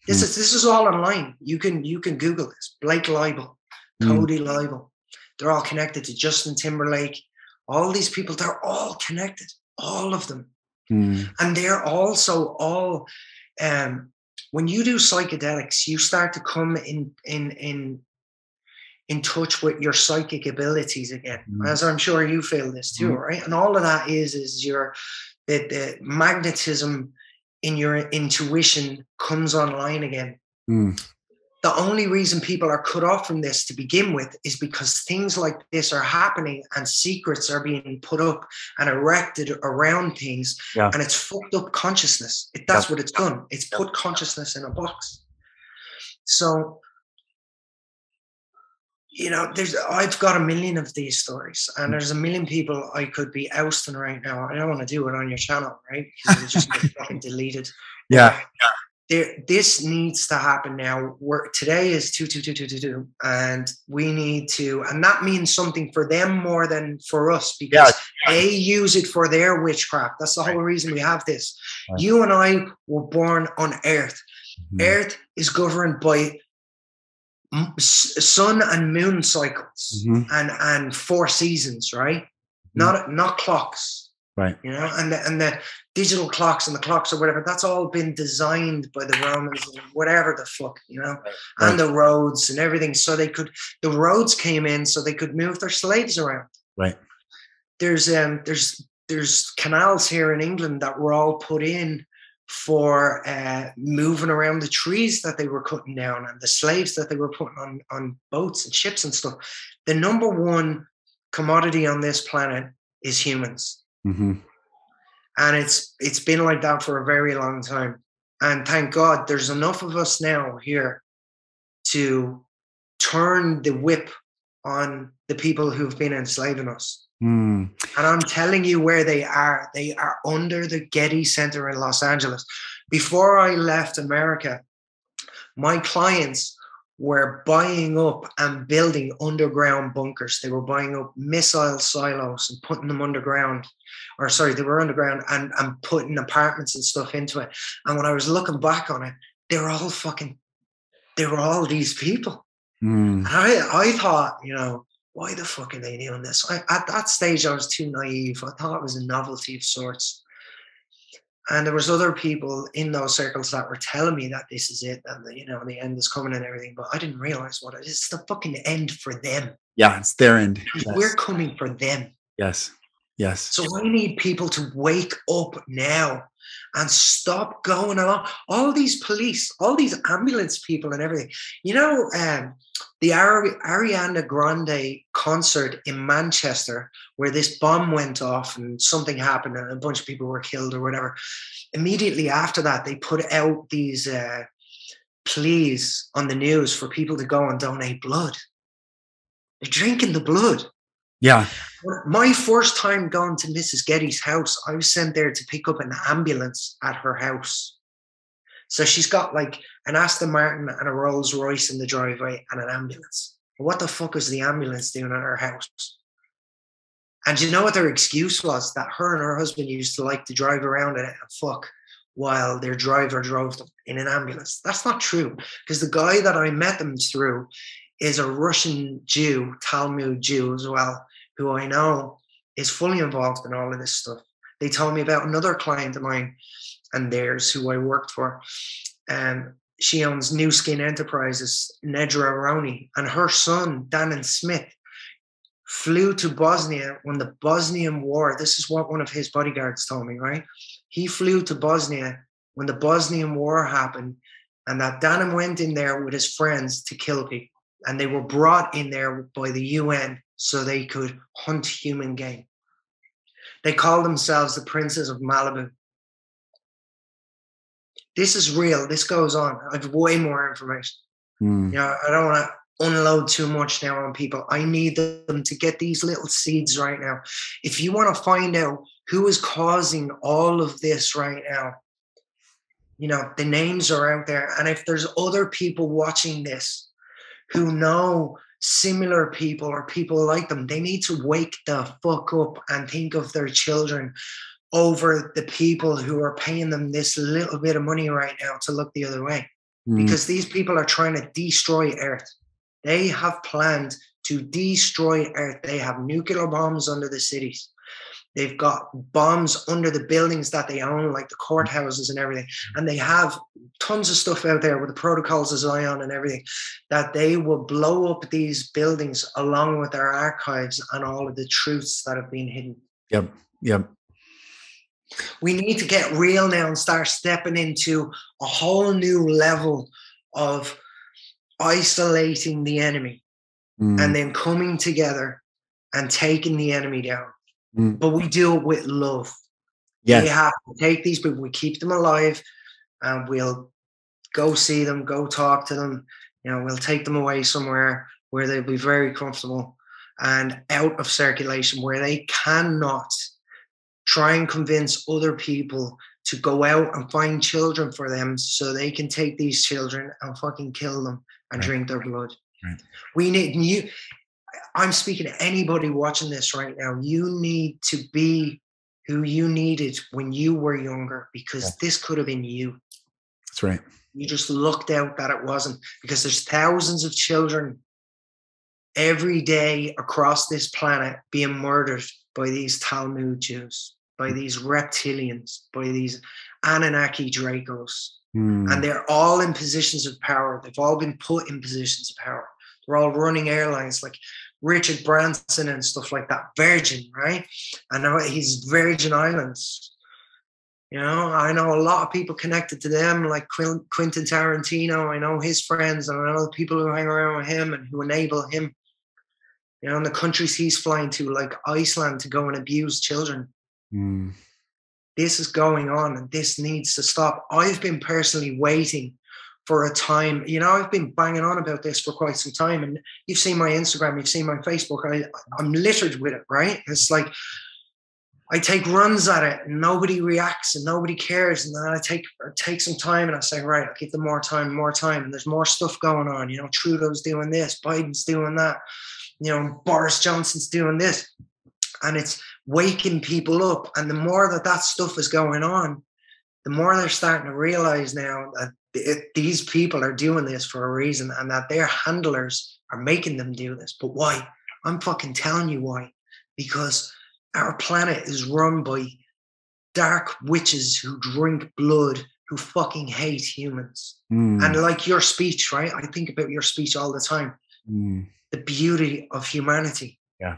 This is all online. You can Google this. Blake Libel, Cody Libel. They're all connected to Justin Timberlake. All these people, they're all connected. All of them. And they're also all, when you do psychedelics, you start to come in touch with your psychic abilities again, as I'm sure you feel this too, right? And all of that is the magnetism in your intuition comes online again. The only reason people are cut off from this to begin with is because things like this are happening and secrets are being put up and erected around things, and it's fucked up consciousness. That's what it's done. It's put consciousness in a box. So, I've got a million of these stories, and there's a million people I could be ousting right now. I don't want to do it on your channel, right? Because it'll just get fucking deleted. Yeah. This needs to happen now. Today is 2/2/2/2/2, and we need to, and that means something for them more than for us, because they use it for their witchcraft. That's the whole reason we have this. Right. You and I were born on Earth. Earth is governed by sun and moon cycles and 4 seasons, right? Not clocks, right? And the digital clocks and the clocks or whatever, that's all been designed by the Romans and whatever the fuck, and the roads and everything. So the roads came in so they could move their slaves around. Right. There's canals here in England that were all put in for moving around the trees that they were cutting down and the slaves that they were putting on boats and ships and stuff. The number one commodity on this planet is humans. And it's been like that for a very long time. And thank God there's enough of us now here to turn the whip on the people who've been enslaving us. And I'm telling you where they are. They are under the Getty Center in Los Angeles. Before I left America, my clients were buying up and building underground bunkers. They were buying up missile silos and putting them underground. They were underground and putting apartments and stuff into it. And when I was looking back on it, they were all these people. And I thought, why the fuck are they doing this? At that stage, I was too naive. I thought it was a novelty of sorts. And there was other people in those circles that were telling me that this is it, and the end is coming and everything. But I didn't realize what it is. It's the fucking end for them. Yeah, it's their end. Yes. We're coming for them. Yes. So I need people to wake up now and stop going along. All these police, all these ambulance people and everything. The Ariana Grande concert in Manchester, where this bomb went off and something happened and a bunch of people were killed or whatever. Immediately after that, they put out these pleas on the news for people to go and donate blood. They're drinking the blood. Yeah. My first time going to Mrs. Getty's house, I was sent there to pick up an ambulance at her house. So she's got like an Aston Martin and a Rolls Royce in the driveway and an ambulance. What the fuck is the ambulance doing at her house? And you know what their excuse was? That her and her husband used to like to drive around in it and fuck while their driver drove them in an ambulance. That's not true, because the guy that I met them through is a Russian Jew, Talmud Jew as well, who I know is fully involved in all of this stuff. They told me about another client of mine and theirs who I worked for. She owns New Skin Enterprises, Nedra Roney, and her son, Danon Smith, flew to Bosnia when the Bosnian War, this is what one of his bodyguards told me, right? He flew to Bosnia when the Bosnian War happened, and that Danon went in there with his friends to kill people. And they were brought in there by the UN so they could hunt human game. They call themselves the Princes of Malibu. This is real. This goes on. I have way more information. You know, I don't want to unload too much now on people. I need them to get these little seeds right now. If you want to find out who is causing all of this right now, you know, the names are out there. And if there's other people watching this who know similar people or people like them, they need to wake the fuck up and think of their children over the people who are paying them this little bit of money right now to look the other way. Because these people are trying to destroy Earth. They have planned to destroy Earth. They have nuclear bombs under the cities. They've got bombs under the buildings that they own, like the courthouses and everything. And they have tons of stuff out there with the protocols of Zion and everything, that they will blow up these buildings along with their archives and all of the truths that have been hidden. Yep. We need to get real now and start stepping into a whole new level of isolating the enemy and then coming together and taking the enemy down. But we do it with love. Yes. We have to take these people, we keep them alive, and we'll go see them, go talk to them. You know, we'll take them away somewhere where they'll be very comfortable and out of circulation, where they cannot try and convince other people to go out and find children for them so they can take these children and fucking kill them and drink their blood. We need you. I'm speaking to anybody watching this right now. You need to be who you needed when you were younger, because this could have been you. That's right. You just looked out that it wasn't, because there's thousands of children every day across this planet being murdered by these Talmud Jews, by these reptilians, by these Anunnaki Dracos. And they're all in positions of power. They've all been put in positions of power. They're all running airlines like Richard Branson and stuff like that. Virgin, right? I know he's Virgin Islands. You know, I know a lot of people connected to them, like Quentin Tarantino. I know his friends, and I know the people who hang around with him and who enable him. You know, in the countries he's flying to, like Iceland, to go and abuse children. This is going on, and this needs to stop. I've been personally waiting for a time. You know, I've been banging on about this for quite some time, and you've seen my Instagram, you've seen my Facebook. I'm littered with it, right? It's like I take runs at it and nobody reacts and nobody cares. And then I take some time and I say, right, I'll give them more time. And there's more stuff going on. You know, Trudeau's doing this, Biden's doing that. You know, Boris Johnson's doing this. And it's waking people up. And the more that stuff is going on, the more they're starting to realize now that these people are doing this for a reason, and that their handlers are making them do this. But why? I'm fucking telling you why. Because our planet is run by dark witches who drink blood, who fucking hate humans. And like your speech, right? I think about your speech all the time. The beauty of humanity. Yeah.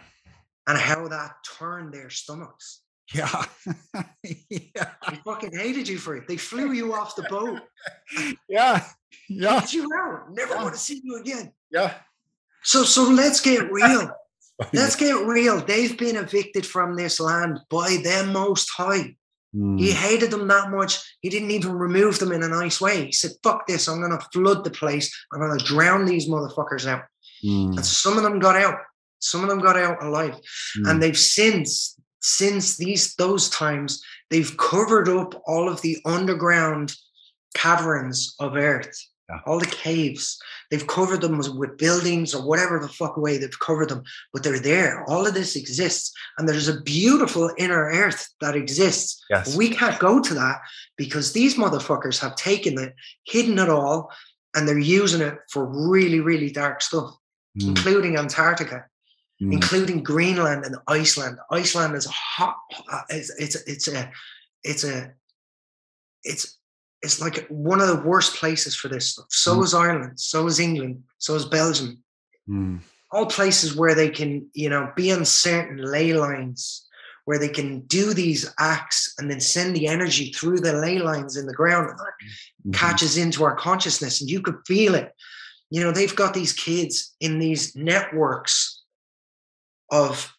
And how that turned their stomachs. Yeah. They fucking hated you for it. They flew you off the boat. Yeah. Kicked you out. Never want to see you again. Yeah. So let's get real. Let's get real. They've been evicted from this land by them Most High. He hated them that much. He didn't even remove them in a nice way. He said, fuck this. I'm going to flood the place. I'm going to drown these motherfuckers out. And some of them got out. Some of them got out alive. And they've since those times, they've covered up all of the underground caverns of Earth. All the caves, they've covered them with buildings or whatever the fuck way they've covered them, but they're there. All of this exists, and there's a beautiful inner Earth that exists. Yes. We can't go to that because these motherfuckers have taken it, hidden it all, and they're using it for really, really dark stuff, including Antarctica, including Greenland and Iceland. Iceland is hot. It's like one of the worst places for this stuff. So is Ireland, so is England, so is Belgium. All places where they can, you know, be on certain ley lines, where they can do these acts and then send the energy through the ley lines in the ground, and that catches into our consciousness, and you could feel it. You know, they've got these kids in these networks of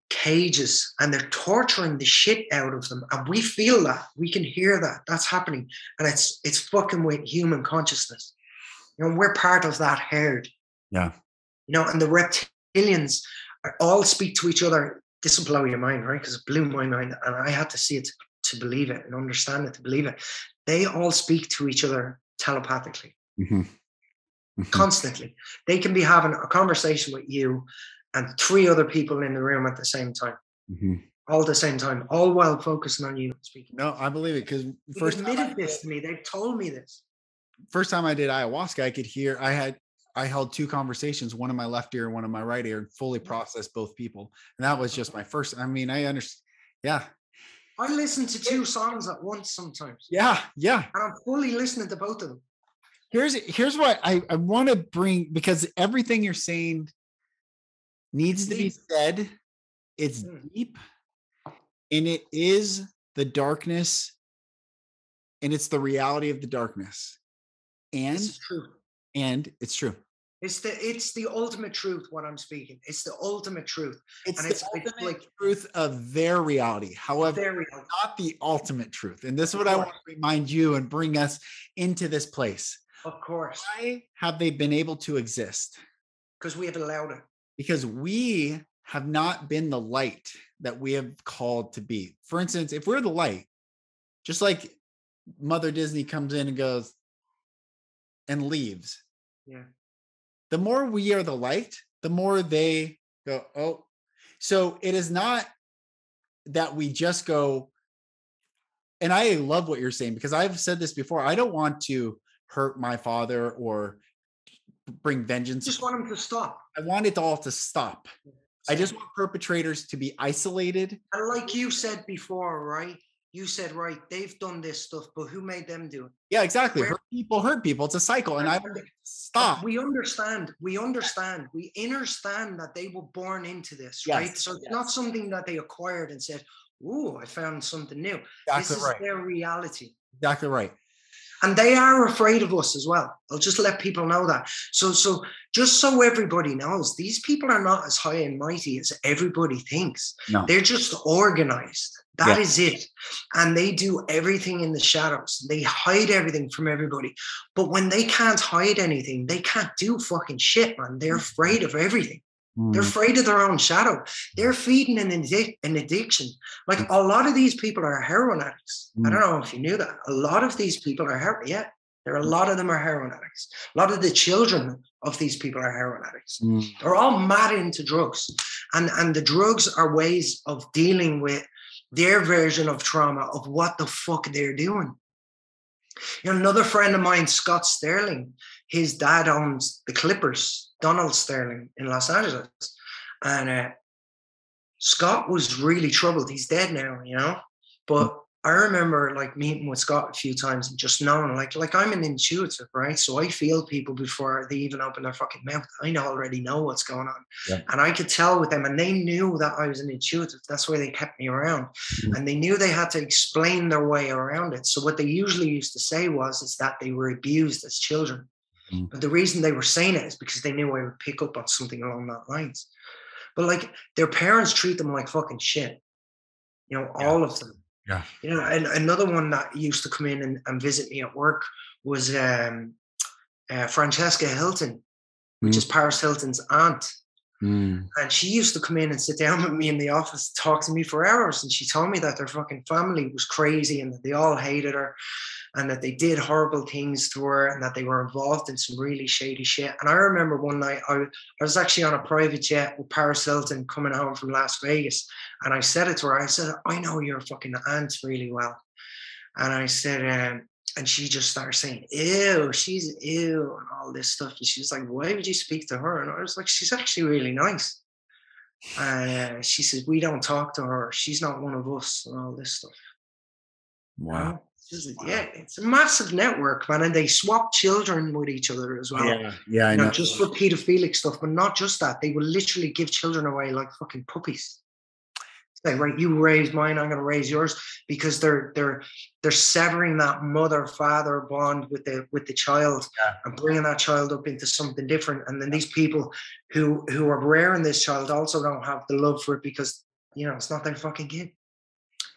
cages, and they're torturing the shit out of them. And we feel that. We can hear that. That's happening. And it's fucking with human consciousness. You know, we're part of that herd. Yeah. You know, and the reptilians all speak to each other. This will blow your mind, right? Because it blew my mind. And I had to see it to believe it and understand it to believe it. They all speak to each other telepathically. Mm-hmm. Mm-hmm. Constantly. They can be having a conversation with you and 3 other people in the room at the same time. Mm-hmm. All at the same time, all while focusing on you speaking. No, I believe it, because first admitted this to me. They've told me this. First time I did ayahuasca, I could hear, I held 2 conversations, one in my left ear and one in my right ear, and fully processed both people. And that was just my first. I mean, I understand. Yeah. I listen to 2 songs at once sometimes. Yeah. Yeah. And I'm fully listening to both of them. Here's what I want to bring, because everything you're saying needs to be said. It's deep, and it is the darkness, and it's the reality of the darkness. And it's true. And it's true. It's the ultimate truth, what I'm speaking. It's the ultimate truth. It's the ultimate truth of their reality. However, not the ultimate truth. And this is what I want to remind you and bring us into this place. Of course. Why have they been able to exist? Because we have allowed it. Because we have not been the light that we have called to be. For instance, if we're the light, just like Mother Disney comes in and goes and leaves. Yeah. The more we are the light, the more they go, oh. So it is not that we just go, and I love what you're saying, because I've said this before. I don't want to hurt my father or bring vengeance. I just want him to stop. I want it all to stop. I just want perpetrators to be isolated. And like you said before, right? You said, right, they've done this stuff, but who made them do it? Yeah, exactly. Hurt people. It's a cycle. And I want to stop. We understand that they were born into this, right? So it's not something that they acquired and said, "Ooh, I found something new." Exactly. This is their reality. Exactly right. And they are afraid of us as well. I'll just let people know that. So just so everybody knows, these people are not as high and mighty as everybody thinks. No. They're just organized. That is it. And they do everything in the shadows. They hide everything from everybody. But when they can't hide anything, they can't do fucking shit, man. They're afraid of everything. They're afraid of their own shadow. They're feeding an addiction. Like a lot of these people are heroin addicts. I don't know if you knew that. A lot of these people are heroin. Yeah, a lot of them are heroin addicts. A lot of the children of these people are heroin addicts. They're all mad into drugs. And the drugs are ways of dealing with their version of trauma of what the fuck they're doing. You know, another friend of mine, Scott Sterling, his dad owns the Clippers, Donald Sterling in Los Angeles. And Scott was really troubled. He's dead now, you know. But I remember like meeting with Scott a few times and just knowing, like I'm an intuitive, right? So I feel people before they even open their fucking mouth. I already know what's going on. Yeah. And I could tell with them, and they knew that I was an intuitive. That's why they kept me around. And they knew they had to explain their way around it. So what they usually used to say is that they were abused as children. But the reason they were saying it is because they knew I would pick up on something along that lines. But like their parents treat them like fucking shit. You know, all of them. Yeah. You know, and another one that used to come in and visit me at work was Francesca Hilton, which is Paris Hilton's aunt. And she used to come in and sit down with me in the office, talk to me for hours. And she told me that their fucking family was crazy and that they all hated her and that they did horrible things to her and that they were involved in some really shady shit. And I remember one night I was actually on a private jet with Paris Hilton coming home from Las Vegas. And I said it to her. I said, I know your fucking aunt really well. And I said, and she just started saying, ew, she's ew, and all this stuff. And she was like, why would you speak to her? And I was like, she's actually really nice. And she said, we don't talk to her. She's not one of us, and all this stuff. Wow. Yeah, it's a massive network, man. And they swap children with each other as well. Yeah, I know. Just for pedophilic stuff, but not just that. They will literally give children away like fucking puppies. Say, right, you raise mine, I'm going to raise yours, because they're severing that mother-father bond with the child, and bringing that child up into something different. And then these people who are rearing this child also don't have the love for it, because it's not their fucking kid.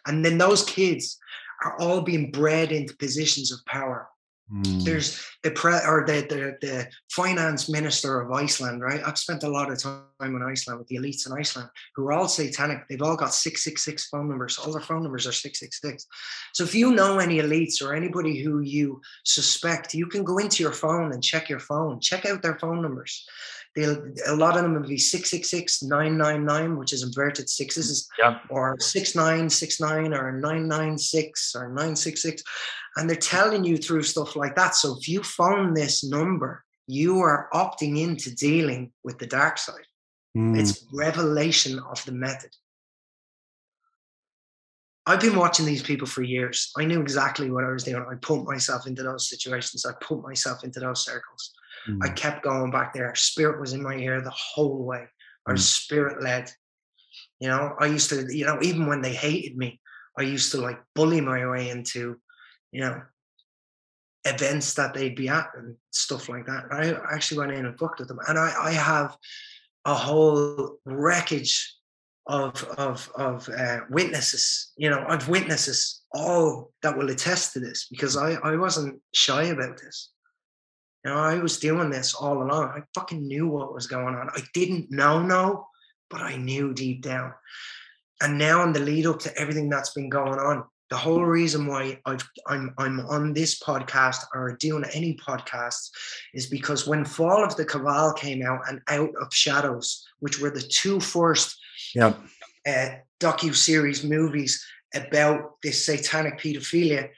And then those kids are all being bred into positions of power. There's the finance minister of Iceland, right? I've spent a lot of time in Iceland with the elites in Iceland, who are all satanic. They've all got 666 phone numbers. All their phone numbers are 666. So if you know any elites or anybody who you suspect, you can go into your phone and check your phone. Check out their phone numbers. A lot of them will be 666-999, which is inverted sixes, or 6969, or 996, or 966. And they're telling you through stuff like that. So if you phone this number, you are opting into dealing with the dark side. It's revelation of the method. I've been watching these people for years. I knew exactly what I was doing. I put myself into those situations. I put myself into those circles. I kept going back there. Spirit was in my ear the whole way. I was spirit led. I used to, even when they hated me, I used to like bully my way into, events that they'd be at and stuff like that. I actually went in and fucked with them. And I have a whole wreckage of witnesses, of witnesses, all that will attest to this, because I wasn't shy about this. I was doing this all along. I fucking knew what was going on. I didn't know, but I knew deep down. And now in the lead up to everything that's been going on, the whole reason why I'm on this podcast or doing any podcasts is because when Fall of the Cabal came out and Out of Shadows, which were the two first docu-series movies about this satanic pedophilia,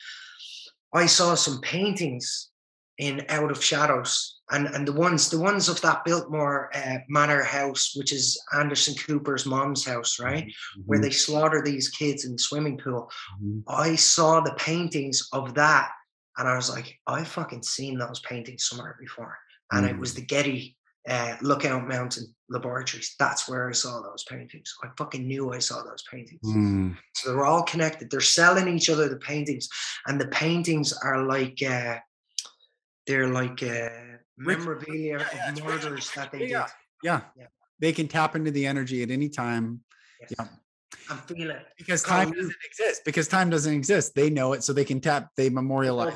I saw some paintings in Out of Shadows, and the ones of that Biltmore Manor house, which is Anderson Cooper's mom's house, right, where they slaughter these kids in the swimming pool. I saw the paintings of that, and I was like, I've fucking seen those paintings somewhere before. And it was the Getty Lookout Mountain laboratories. That's where I saw those paintings. I fucking knew I saw those paintings. So they're all connected. They're selling each other the paintings, and the paintings are like they're like memorabilia of murders that they did. Yeah. They can tap into the energy at any time. Yes. Yeah. I'm feeling it. Because time doesn't exist. They know it, so they can tap, they memorialize.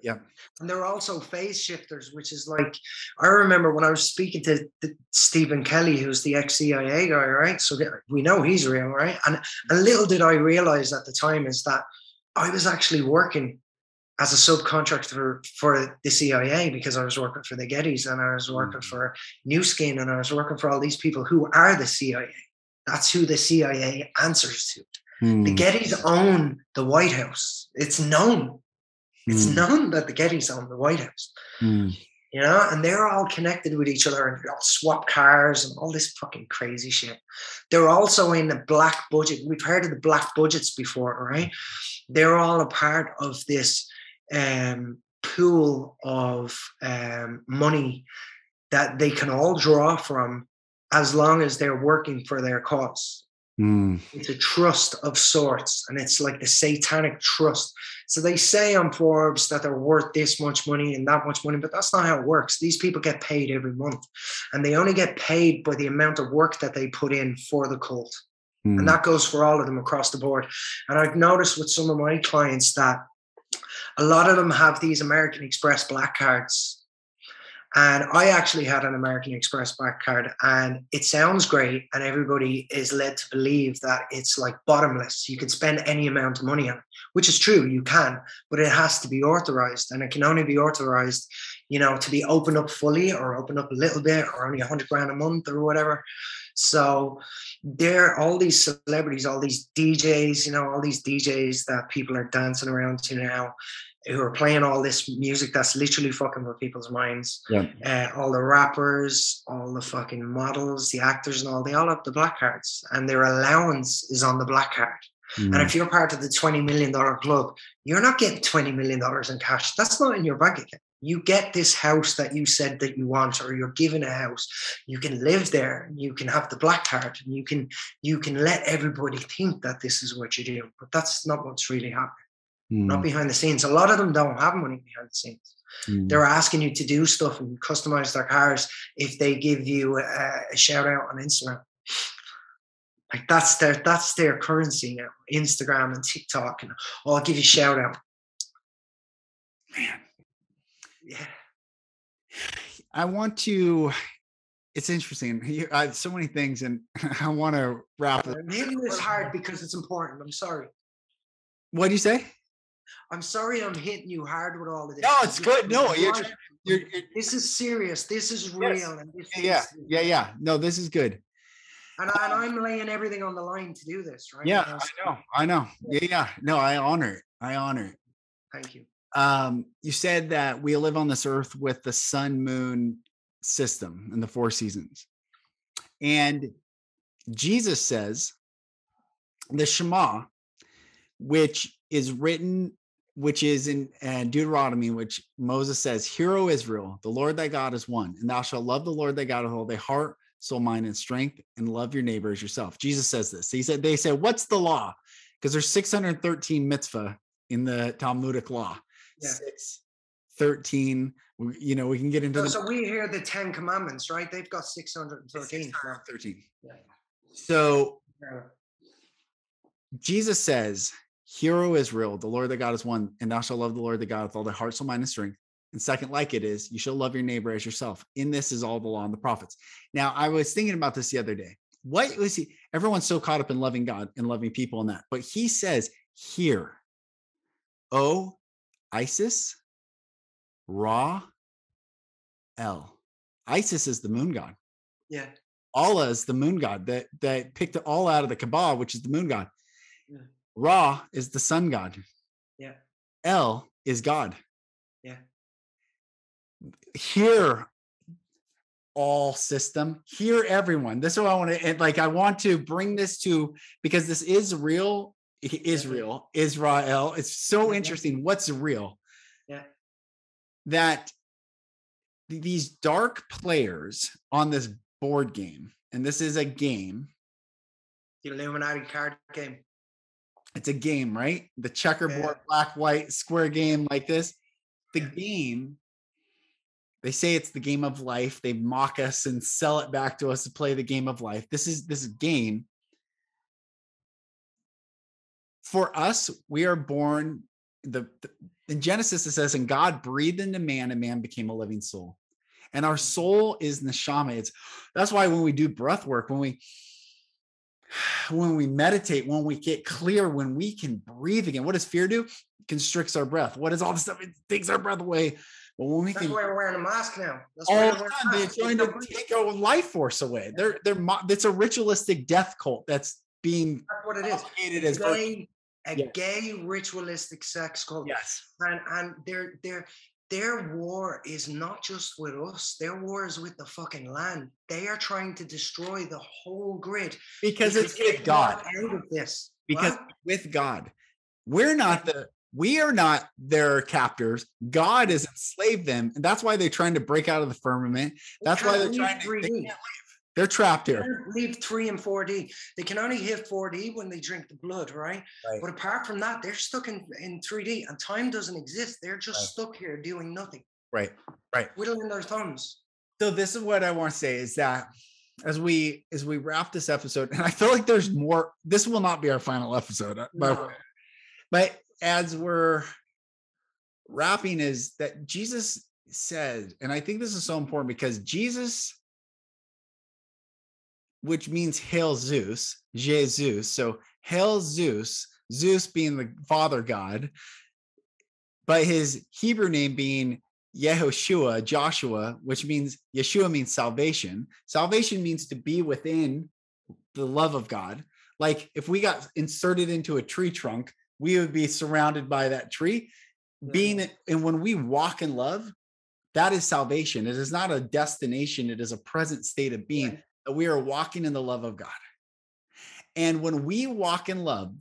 Yeah. And they're also phase shifters, which is like, I remember when I was speaking to Stephen Kelly, who's the ex-CIA guy, right? So we know he's real, right? And little did I realize at the time is that I was actually working as a subcontractor for the CIA, because I was working for the Gettys, and I was working for New Skin, and I was working for all these people who are the CIA. That's who the CIA answers to. The Gettys own the White House. It's known. It's known that the Gettys own the White House. And they're all connected with each other, and they all swap cars and all this fucking crazy shit. They're also in the black budget. We've heard of the black budgets before, right? They're all a part of this pool of money that they can all draw from as long as they're working for their cause. It's a trust of sorts, and it's like the satanic trust. So they say on Forbes that they're worth this much money and that much money, but that's not how it works. These people get paid every month, and they only get paid by the amount of work that they put in for the cult. And that goes for all of them across the board. And I've noticed with some of my clients that a lot of them have these American Express black cards. And I actually had an American Express black card, and it sounds great. And everybody is led to believe that it's like bottomless. You can spend any amount of money on it, which is true. You can, but it has to be authorized, and it can only be authorized, to be opened up fully or open up a little bit, or only $100,000 a month or whatever. So there, all these celebrities, all these DJs, all these DJs that people are dancing around to now, who are playing all this music that's literally fucking with people's minds. All the rappers, all the fucking models, the actors and all, they all have the black cards, and their allowance is on the black card. And if you're part of the $20 million club, you're not getting $20 million in cash. That's not in your bank account. You get this house that you said that you want, or you're given a house. You can live there. You can have the black card. And you can let everybody think that this is what you do. But that's not what's really happening. Not behind the scenes. A lot of them don't have money behind the scenes. They're asking you to do stuff and customize their cars if they give you a shout out on Instagram. Like that's their currency now. Instagram and TikTok, and I'll give you a shout out. Man. Yeah. I want to, it's interesting. I have so many things, and I want to wrap it. I'm hitting this hard because it's important. I'm sorry. What do you say? I'm sorry I'm hitting you hard with all of this. No, it's good. No, you're this is serious. This is real. And this yeah. No, this is good. And I'm laying everything on the line to do this, right? Yeah, I know. Yeah. No, I honor it. Thank you. You said that we live on this earth with the sun moon system and the 4 seasons. And Jesus says the Shema, which is in Deuteronomy, which Moses says, "Hear, O Israel, the Lord thy God is one, and thou shalt love the Lord thy God with all thy heart, soul, mind, and strength, and love your neighbor as yourself." Jesus says this. They said, "What's the law?" Because there's 613 mitzvah in the Talmudic law. Yeah. 613. We can get into So we hear the 10 commandments, right? They've got 613. 613. Yeah. So Jesus says, "Hear, O Israel, the Lord thy God is one, and thou shalt love the Lord thy God with all thy heart, soul, mind, and strength." And second, like it is, you shall love your neighbor as yourself. In this is all the law and the prophets. Now, I was thinking about this the other day. What was he? Everyone's so caught up in loving God and loving people and that. But he says, "Hear, O Isis, Ra, El." Isis is the moon god. Yeah. Allah is the moon god that picked it all out of the Kaaba, which is the moon god. Yeah. Ra is the sun god. Yeah. El is God. Yeah. Hear all system. Hear everyone. This is what I want to, like, I want to bring this to, because this is real. Israel. It's so interesting. What's real? Yeah. That these dark players on this board game, and this is a game. The Illuminati card game. It's a game, right? The checkerboard, black, white, square game like this. The game, they say it's the game of life. They mock us and sell it back to us to play the game of life. This game. For us, we are born, in Genesis it says, "And God breathed into man, and man became a living soul." And our soul is neshama. That's why when we do breath work, when we meditate, when we get clear, when we can breathe again, what does fear do? It constricts our breath. What is all this stuff? It takes our breath away. But when That's why we're wearing a mask now. That's all the time, they're trying to take our life force away. It's a ritualistic death cult that's being. That's what it is. Gay ritualistic sex cult. Yes. And their war is not just with us. Their war is with the fucking land. They are trying to destroy the whole grid. Because it's with God. Out of this. Because with God. We are not their captors. God has enslaved them. And that's why they're trying to break out of the firmament. That's why they're trying to. They're trapped here. They can't leave 3 and 4D. They can only hit 4D when they drink the blood, right? But apart from that, they're stuck in 3D, and time doesn't exist. They're just stuck here doing nothing. Right. Whittling their thumbs. So this is what I want to say is that as we wrap this episode, and I feel like there's more. This will not be our final episode, but as we're wrapping, is that Jesus said, and I think this is so important because Jesus, which means hail Zeus, Jesus. So hail Zeus, Zeus being the father god, but his Hebrew name being Yehoshua, Joshua, which means Yeshua means salvation. Salvation means to be within the love of God. Like if we got inserted into a tree trunk, we would be surrounded by that tree. And when we walk in love, that is salvation. It is not a destination. It is a present state of being. That we are walking in the love of God. And when we walk in love,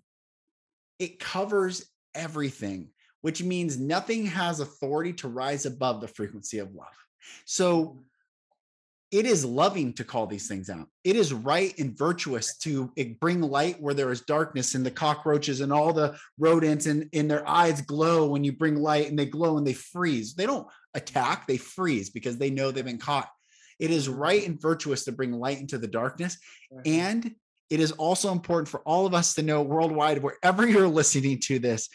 it covers everything. which means nothing has authority to rise above the frequency of love. So it is loving to call these things out. It is right and virtuous to bring light where there is darkness, and the cockroaches and all the rodents and their eyes glow when you bring light, and they glow and they freeze. They don't attack, they freeze because they know they've been caught. It is right and virtuous to bring light into the darkness. And it is also important for all of us to know worldwide, wherever you're listening to this,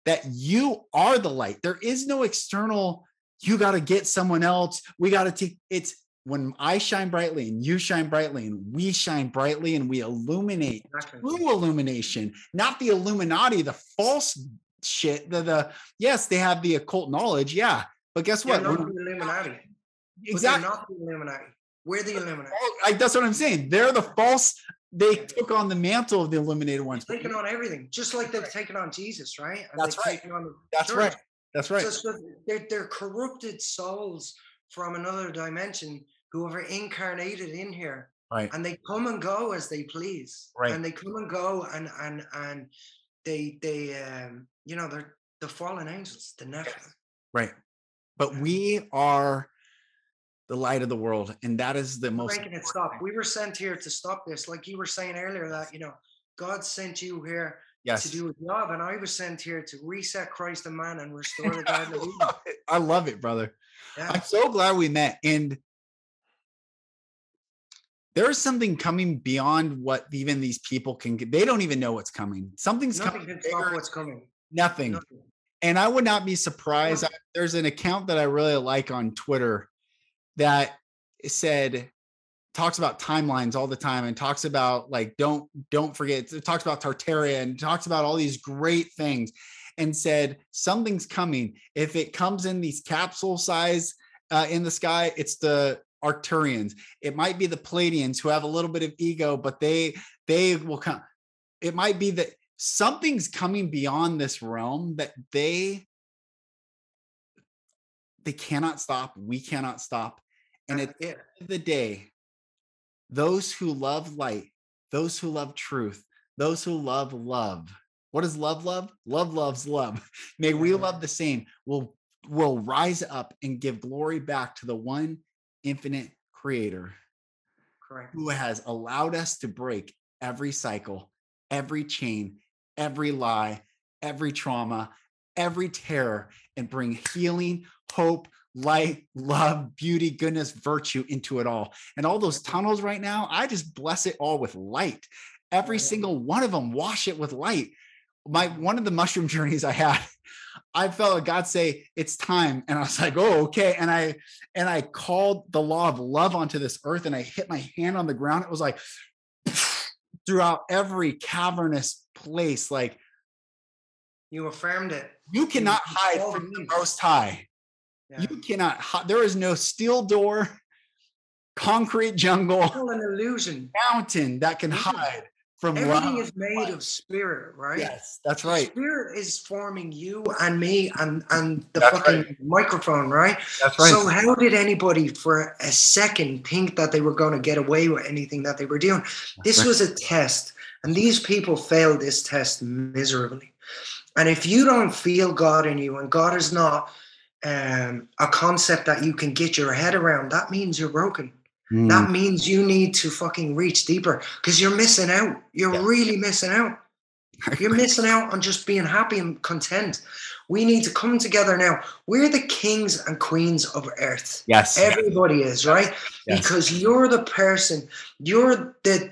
that you are the light. There is no external, you got to get someone else. We got to take, it's when I shine brightly and you shine brightly and we shine brightly and we illuminate, true illumination, not the Illuminati, the false shit. Yes, they have the occult knowledge. Yeah. But guess what? Not the Illuminati. Exactly. Not the Illuminati. We're the Illuminati. That's what I'm saying. They're the false. They took on the mantle of the illuminated ones. They've taken on everything, just like they've taken on Jesus, right? And that's right. That's right. That's right. So they're corrupted souls from another dimension who are incarnated in here. Right. And they come and go as they please. Right. And they come and go and they you know, they're the fallen angels, the Nephilim. Right. But we are the light of the world, and that is the most making it stop. We were sent here to stop this, like you were saying earlier, that, you know, God sent you here to do a job, and I was sent here to reset Christ and man and restore the Garden of Eden. I love it, brother. Yeah. I'm so glad we met, and there is something coming beyond what even these people can get. They don't even know what's coming. Nothing can stop what's coming. Nothing. And I would not be surprised. There's an account that I really like on Twitter that talks about timelines all the time, and talks about, like, don't forget, it talks about Tartaria and talks about all these great things, and said something's coming. If it comes in these capsule size in the sky, it's the Arcturians. It might be the Pleiadians, who have a little bit of ego, but they will come. It might be that something's coming beyond this realm that they cannot stop. We cannot stop. And at the end of the day, those who love light, those who love truth, those who love love. What is love? Love loves love. May we love the same. We'll rise up and give glory back to the one infinite creator. Correct. Who has allowed us to break every cycle, every chain, every lie, every trauma, every terror, and bring healing, hope, light, love, beauty, goodness, virtue into it all. And all those tunnels right now, I just bless it all with light. Every single one of them, wash it with light. One of the mushroom journeys I had, I felt God say, it's time. And I was like, oh, okay. And I called the law of love onto this earth, and I hit my hand on the ground. It was like throughout every cavernous place, like, you affirmed it. You cannot hide from the Most High. Yeah. You cannot hide. There is no steel door, concrete jungle, it's all an illusion, mountain that can hide from everything. love. Is made of spirit, right? Yes, that's right. Spirit is forming you and me and the that's fucking right. microphone, right? That's right. So how did anybody for a second think that they were going to get away with anything that they were doing? This was a test, and these people failed this test miserably. And if you don't feel God in you, and God is not a concept that you can get your head around, that means you're broken. That means you need to fucking reach deeper, because you're missing out. You're really missing out. You're missing out on just being happy and content. We need to come together now. We're the kings and queens of earth. Yes. Everybody is, right? Yes. Because you're the person, you're the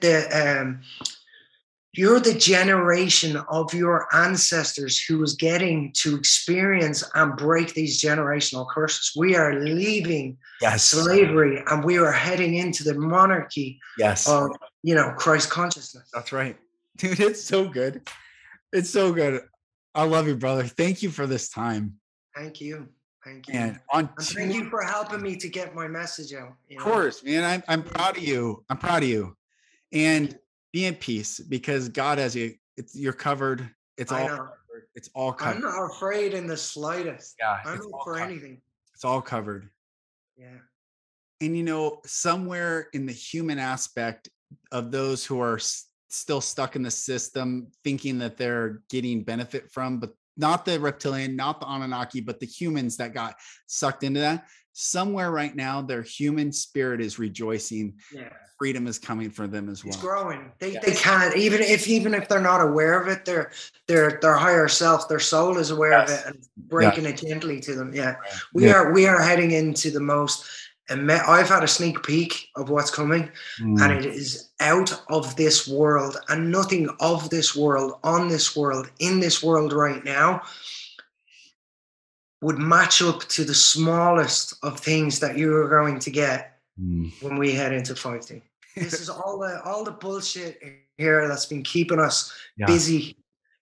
generation of your ancestors who was getting to experience and break these generational curses. We are leaving slavery, and we are heading into the monarchy of, Christ consciousness. That's right. Dude, it's so good. It's so good. I love you, brother. Thank you for this time. Thank you. Thank you. And thank you for helping me to get my message out. Of course, man. I'm proud of you. I'm proud of you. And be in peace, because God has you. You're covered. It's all covered. It's all covered. I'm not afraid in the slightest. Yeah, I'm not for anything. It's all covered. Yeah. And somewhere in the human aspect of those who are still stuck in the system, thinking that they're getting benefit from, but not the reptilian, not the Anunnaki, but the humans that got sucked into that. Somewhere right now, their human spirit is rejoicing. Yeah. Freedom is coming for them as well. It's growing. They can't, even if they're not aware of it, their higher self, their soul is aware of it and breaking it gently to them. Yeah. We are heading into the most, I've had a sneak peek of what's coming, and it is out of this world, and nothing of this world, on this world, in this world right now would match up to the smallest of things that you are going to get when we head into 5D. This is all the bullshit here that's been keeping us busy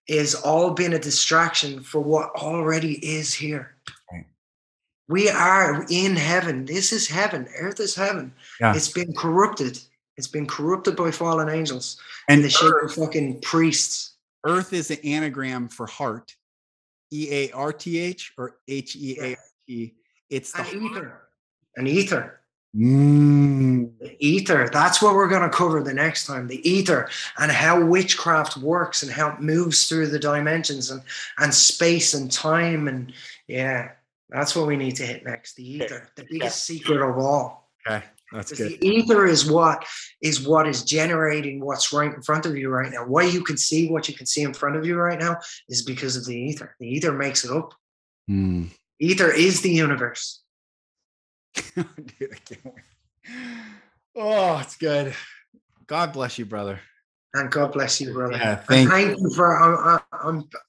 is all been a distraction for what already is here. Right. We are in heaven. This is heaven. Earth is heaven. Yeah. It's been corrupted. It's been corrupted by fallen angels and the shape of fucking priests. Earth is an anagram for heart. EARTH or HEART. It's the ether. An ether. The ether. That's what we're going to cover the next time. The ether and how witchcraft works and how it moves through the dimensions and space and time. And that's what we need to hit next. The ether, the biggest secret of all. Okay, that's good. The ether is what is generating what's right in front of you right now. Why you can see what you can see in front of you right now is because of the ether. The ether makes it up. Ether is the universe. Dude, I can't wait. Oh, it's good. God bless you, brother. And God bless you, brother. Yeah, thank you for.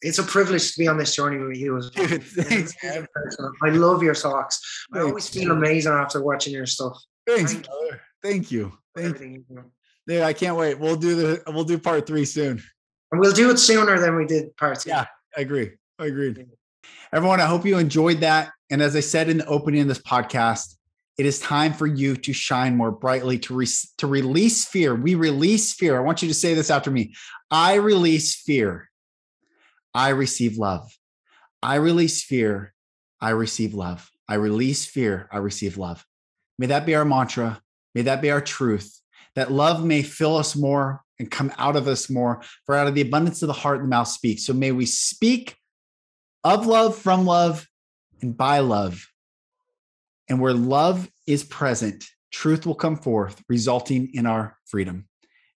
It's a privilege to be on this journey with you as well. Dude, thanks, I love your talks. I always feel amazing after watching your stuff. Thanks, brother. Thank you. Dude, I can't wait. We'll do part 3 soon. And we'll do it sooner than we did part 2. Yeah, I agree. Agreed. Everyone, I hope you enjoyed that. And as I said in the opening of this podcast, it is time for you to shine more brightly, to release fear. We release fear. I want you to say this after me. I release fear. I receive love. I release fear. I receive love. I release fear. I receive love. May that be our mantra. May that be our truth. That love may fill us more and come out of us more. For out of the abundance of the heart, the mouth speaks. So may we speak of love, from love, and by love. And where love is present, truth will come forth, resulting in our freedom.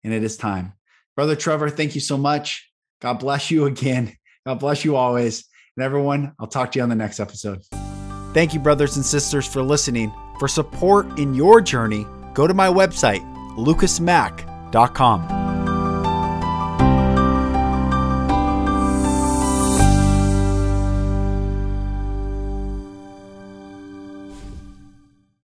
And it is time. Brother Trevor, thank you so much. God bless you again. God bless you always. And everyone, I'll talk to you on the next episode. Thank you, brothers and sisters, for listening. For support in your journey, go to my website, lucasmack.com.